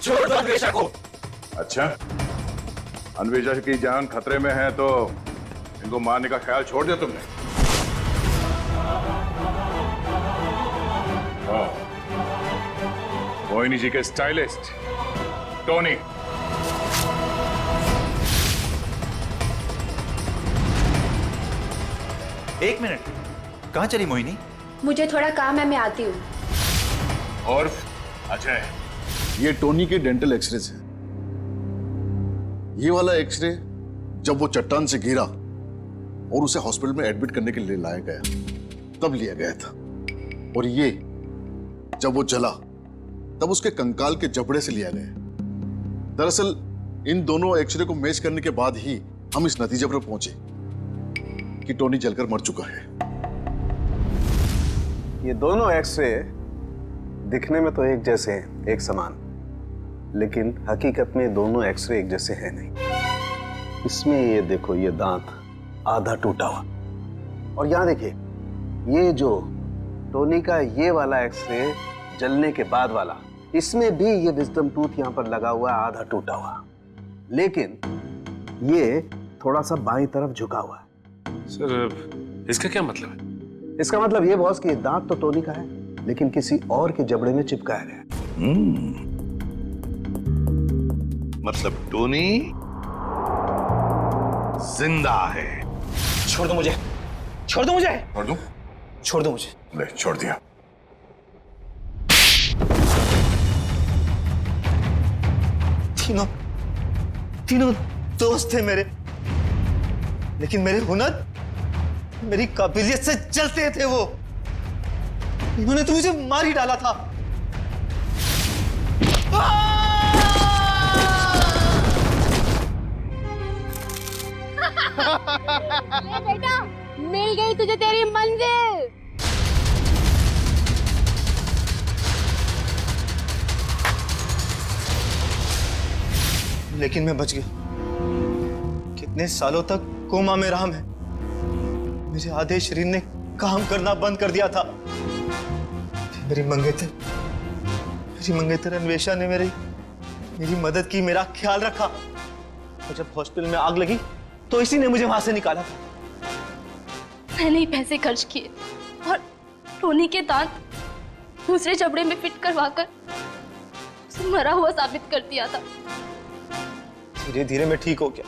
छोड़ दो अन्वेषा को। अच्छा, अन्वेषा की जान खतरे में है तो इनको मारने का ख्याल छोड़ दिया तुमने? मोहिनी जी के स्टाइलिस्ट टोनी। एक मिनट, कहां चली मोहिनी? मुझे थोड़ा काम है, मैं आती हूँ। और अजय, ये टोनी के डेंटल एक्सरेज है। ये वाला एक्सरे जब वो चट्टान से गिरा और उसे हॉस्पिटल में एडमिट करने के लिए लाया गया तब लिया गया था, और ये जब वो जला तब उसके कंकाल के जबड़े से लिया गया। दरअसल इन दोनों एक्सरे को मैच करने के बाद ही हम इस नतीजे पर पहुंचे कि टोनी जलकर मर चुका है। ये दोनों एक्सरे दिखने में तो एक जैसे हैं, एक समान, लेकिन हकीकत में दोनों एक्सरे एक जैसे हैं नहीं। इसमें ये देखो, ये दांत आधा टूटा हुआ, और यहां देखिए ये जो टोनी का ये वाला एक्सरे जलने के बाद वाला, इसमें भी ये विजडम टूथ यहां पर लगा हुआ है, आधा टूटा हुआ, लेकिन ये थोड़ा सा बाईं तरफ झुका हुआ है। सर इसका क्या मतलब है? इसका मतलब ये बॉस कि ये दांत तो टोनी का है, लेकिन किसी और के जबड़े में चिपकाया गया है। मतलब टोनी जिंदा है। छोड़ दो मुझे, छोड़ दो मुझे, छोड़ दूं? छोड़ दो मुझे। ले, छोड़ दिया। तीनों दोस्त थे मेरे, लेकिन मेरे हुनर, मेरी काबिलियत से जलते थे वो। इन्होंने तो मुझे मार ही डाला था। ले बेटा, मिल गई तुझे तेरी मंजिल। लेकिन मैं बच गया। कितने सालों तक कोमा में रहा मैं। मेरे आधे शरीर ने काम करना बंद कर दिया था। मेरी मंगेतर अन्वेषा ने मेरी मदद की, मेरा ख्याल रखा। और जब हॉस्पिटल में आग लगी तो इसी ने मुझे वहां से निकाला था। मैंने ही पैसे खर्च किए और टोनी के दांत दूसरे जबड़े में फिट करवाकर उसे मरा हुआ साबित कर दिया था। धीरे धीरे मैं ठीक हो गया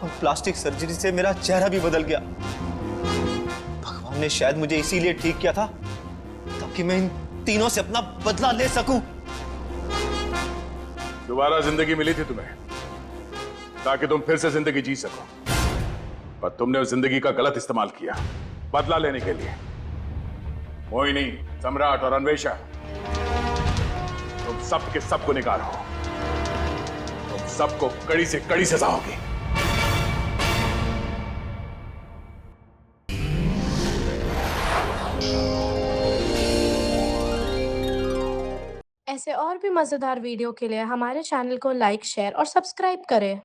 और प्लास्टिक सर्जरी से मेरा चेहरा भी बदल गया। भगवान ने शायद मुझे इसीलिए ठीक किया था ताकि मैं इन तीनों से अपना बदला ले सकूं। दोबारा जिंदगी मिली थी तुम्हें ताकि तुम फिर से जिंदगी जी सको, पर तुमने उस जिंदगी का गलत इस्तेमाल किया बदला लेने के लिए। मोहिनी, सम्राट और अन्वेषा, तुम सब के सब गुनहगार हो। तुम सबको कड़ी से कड़ी सजा होगी। ऐसे और भी मजेदार वीडियो के लिए हमारे चैनल को लाइक, शेयर और सब्सक्राइब करें।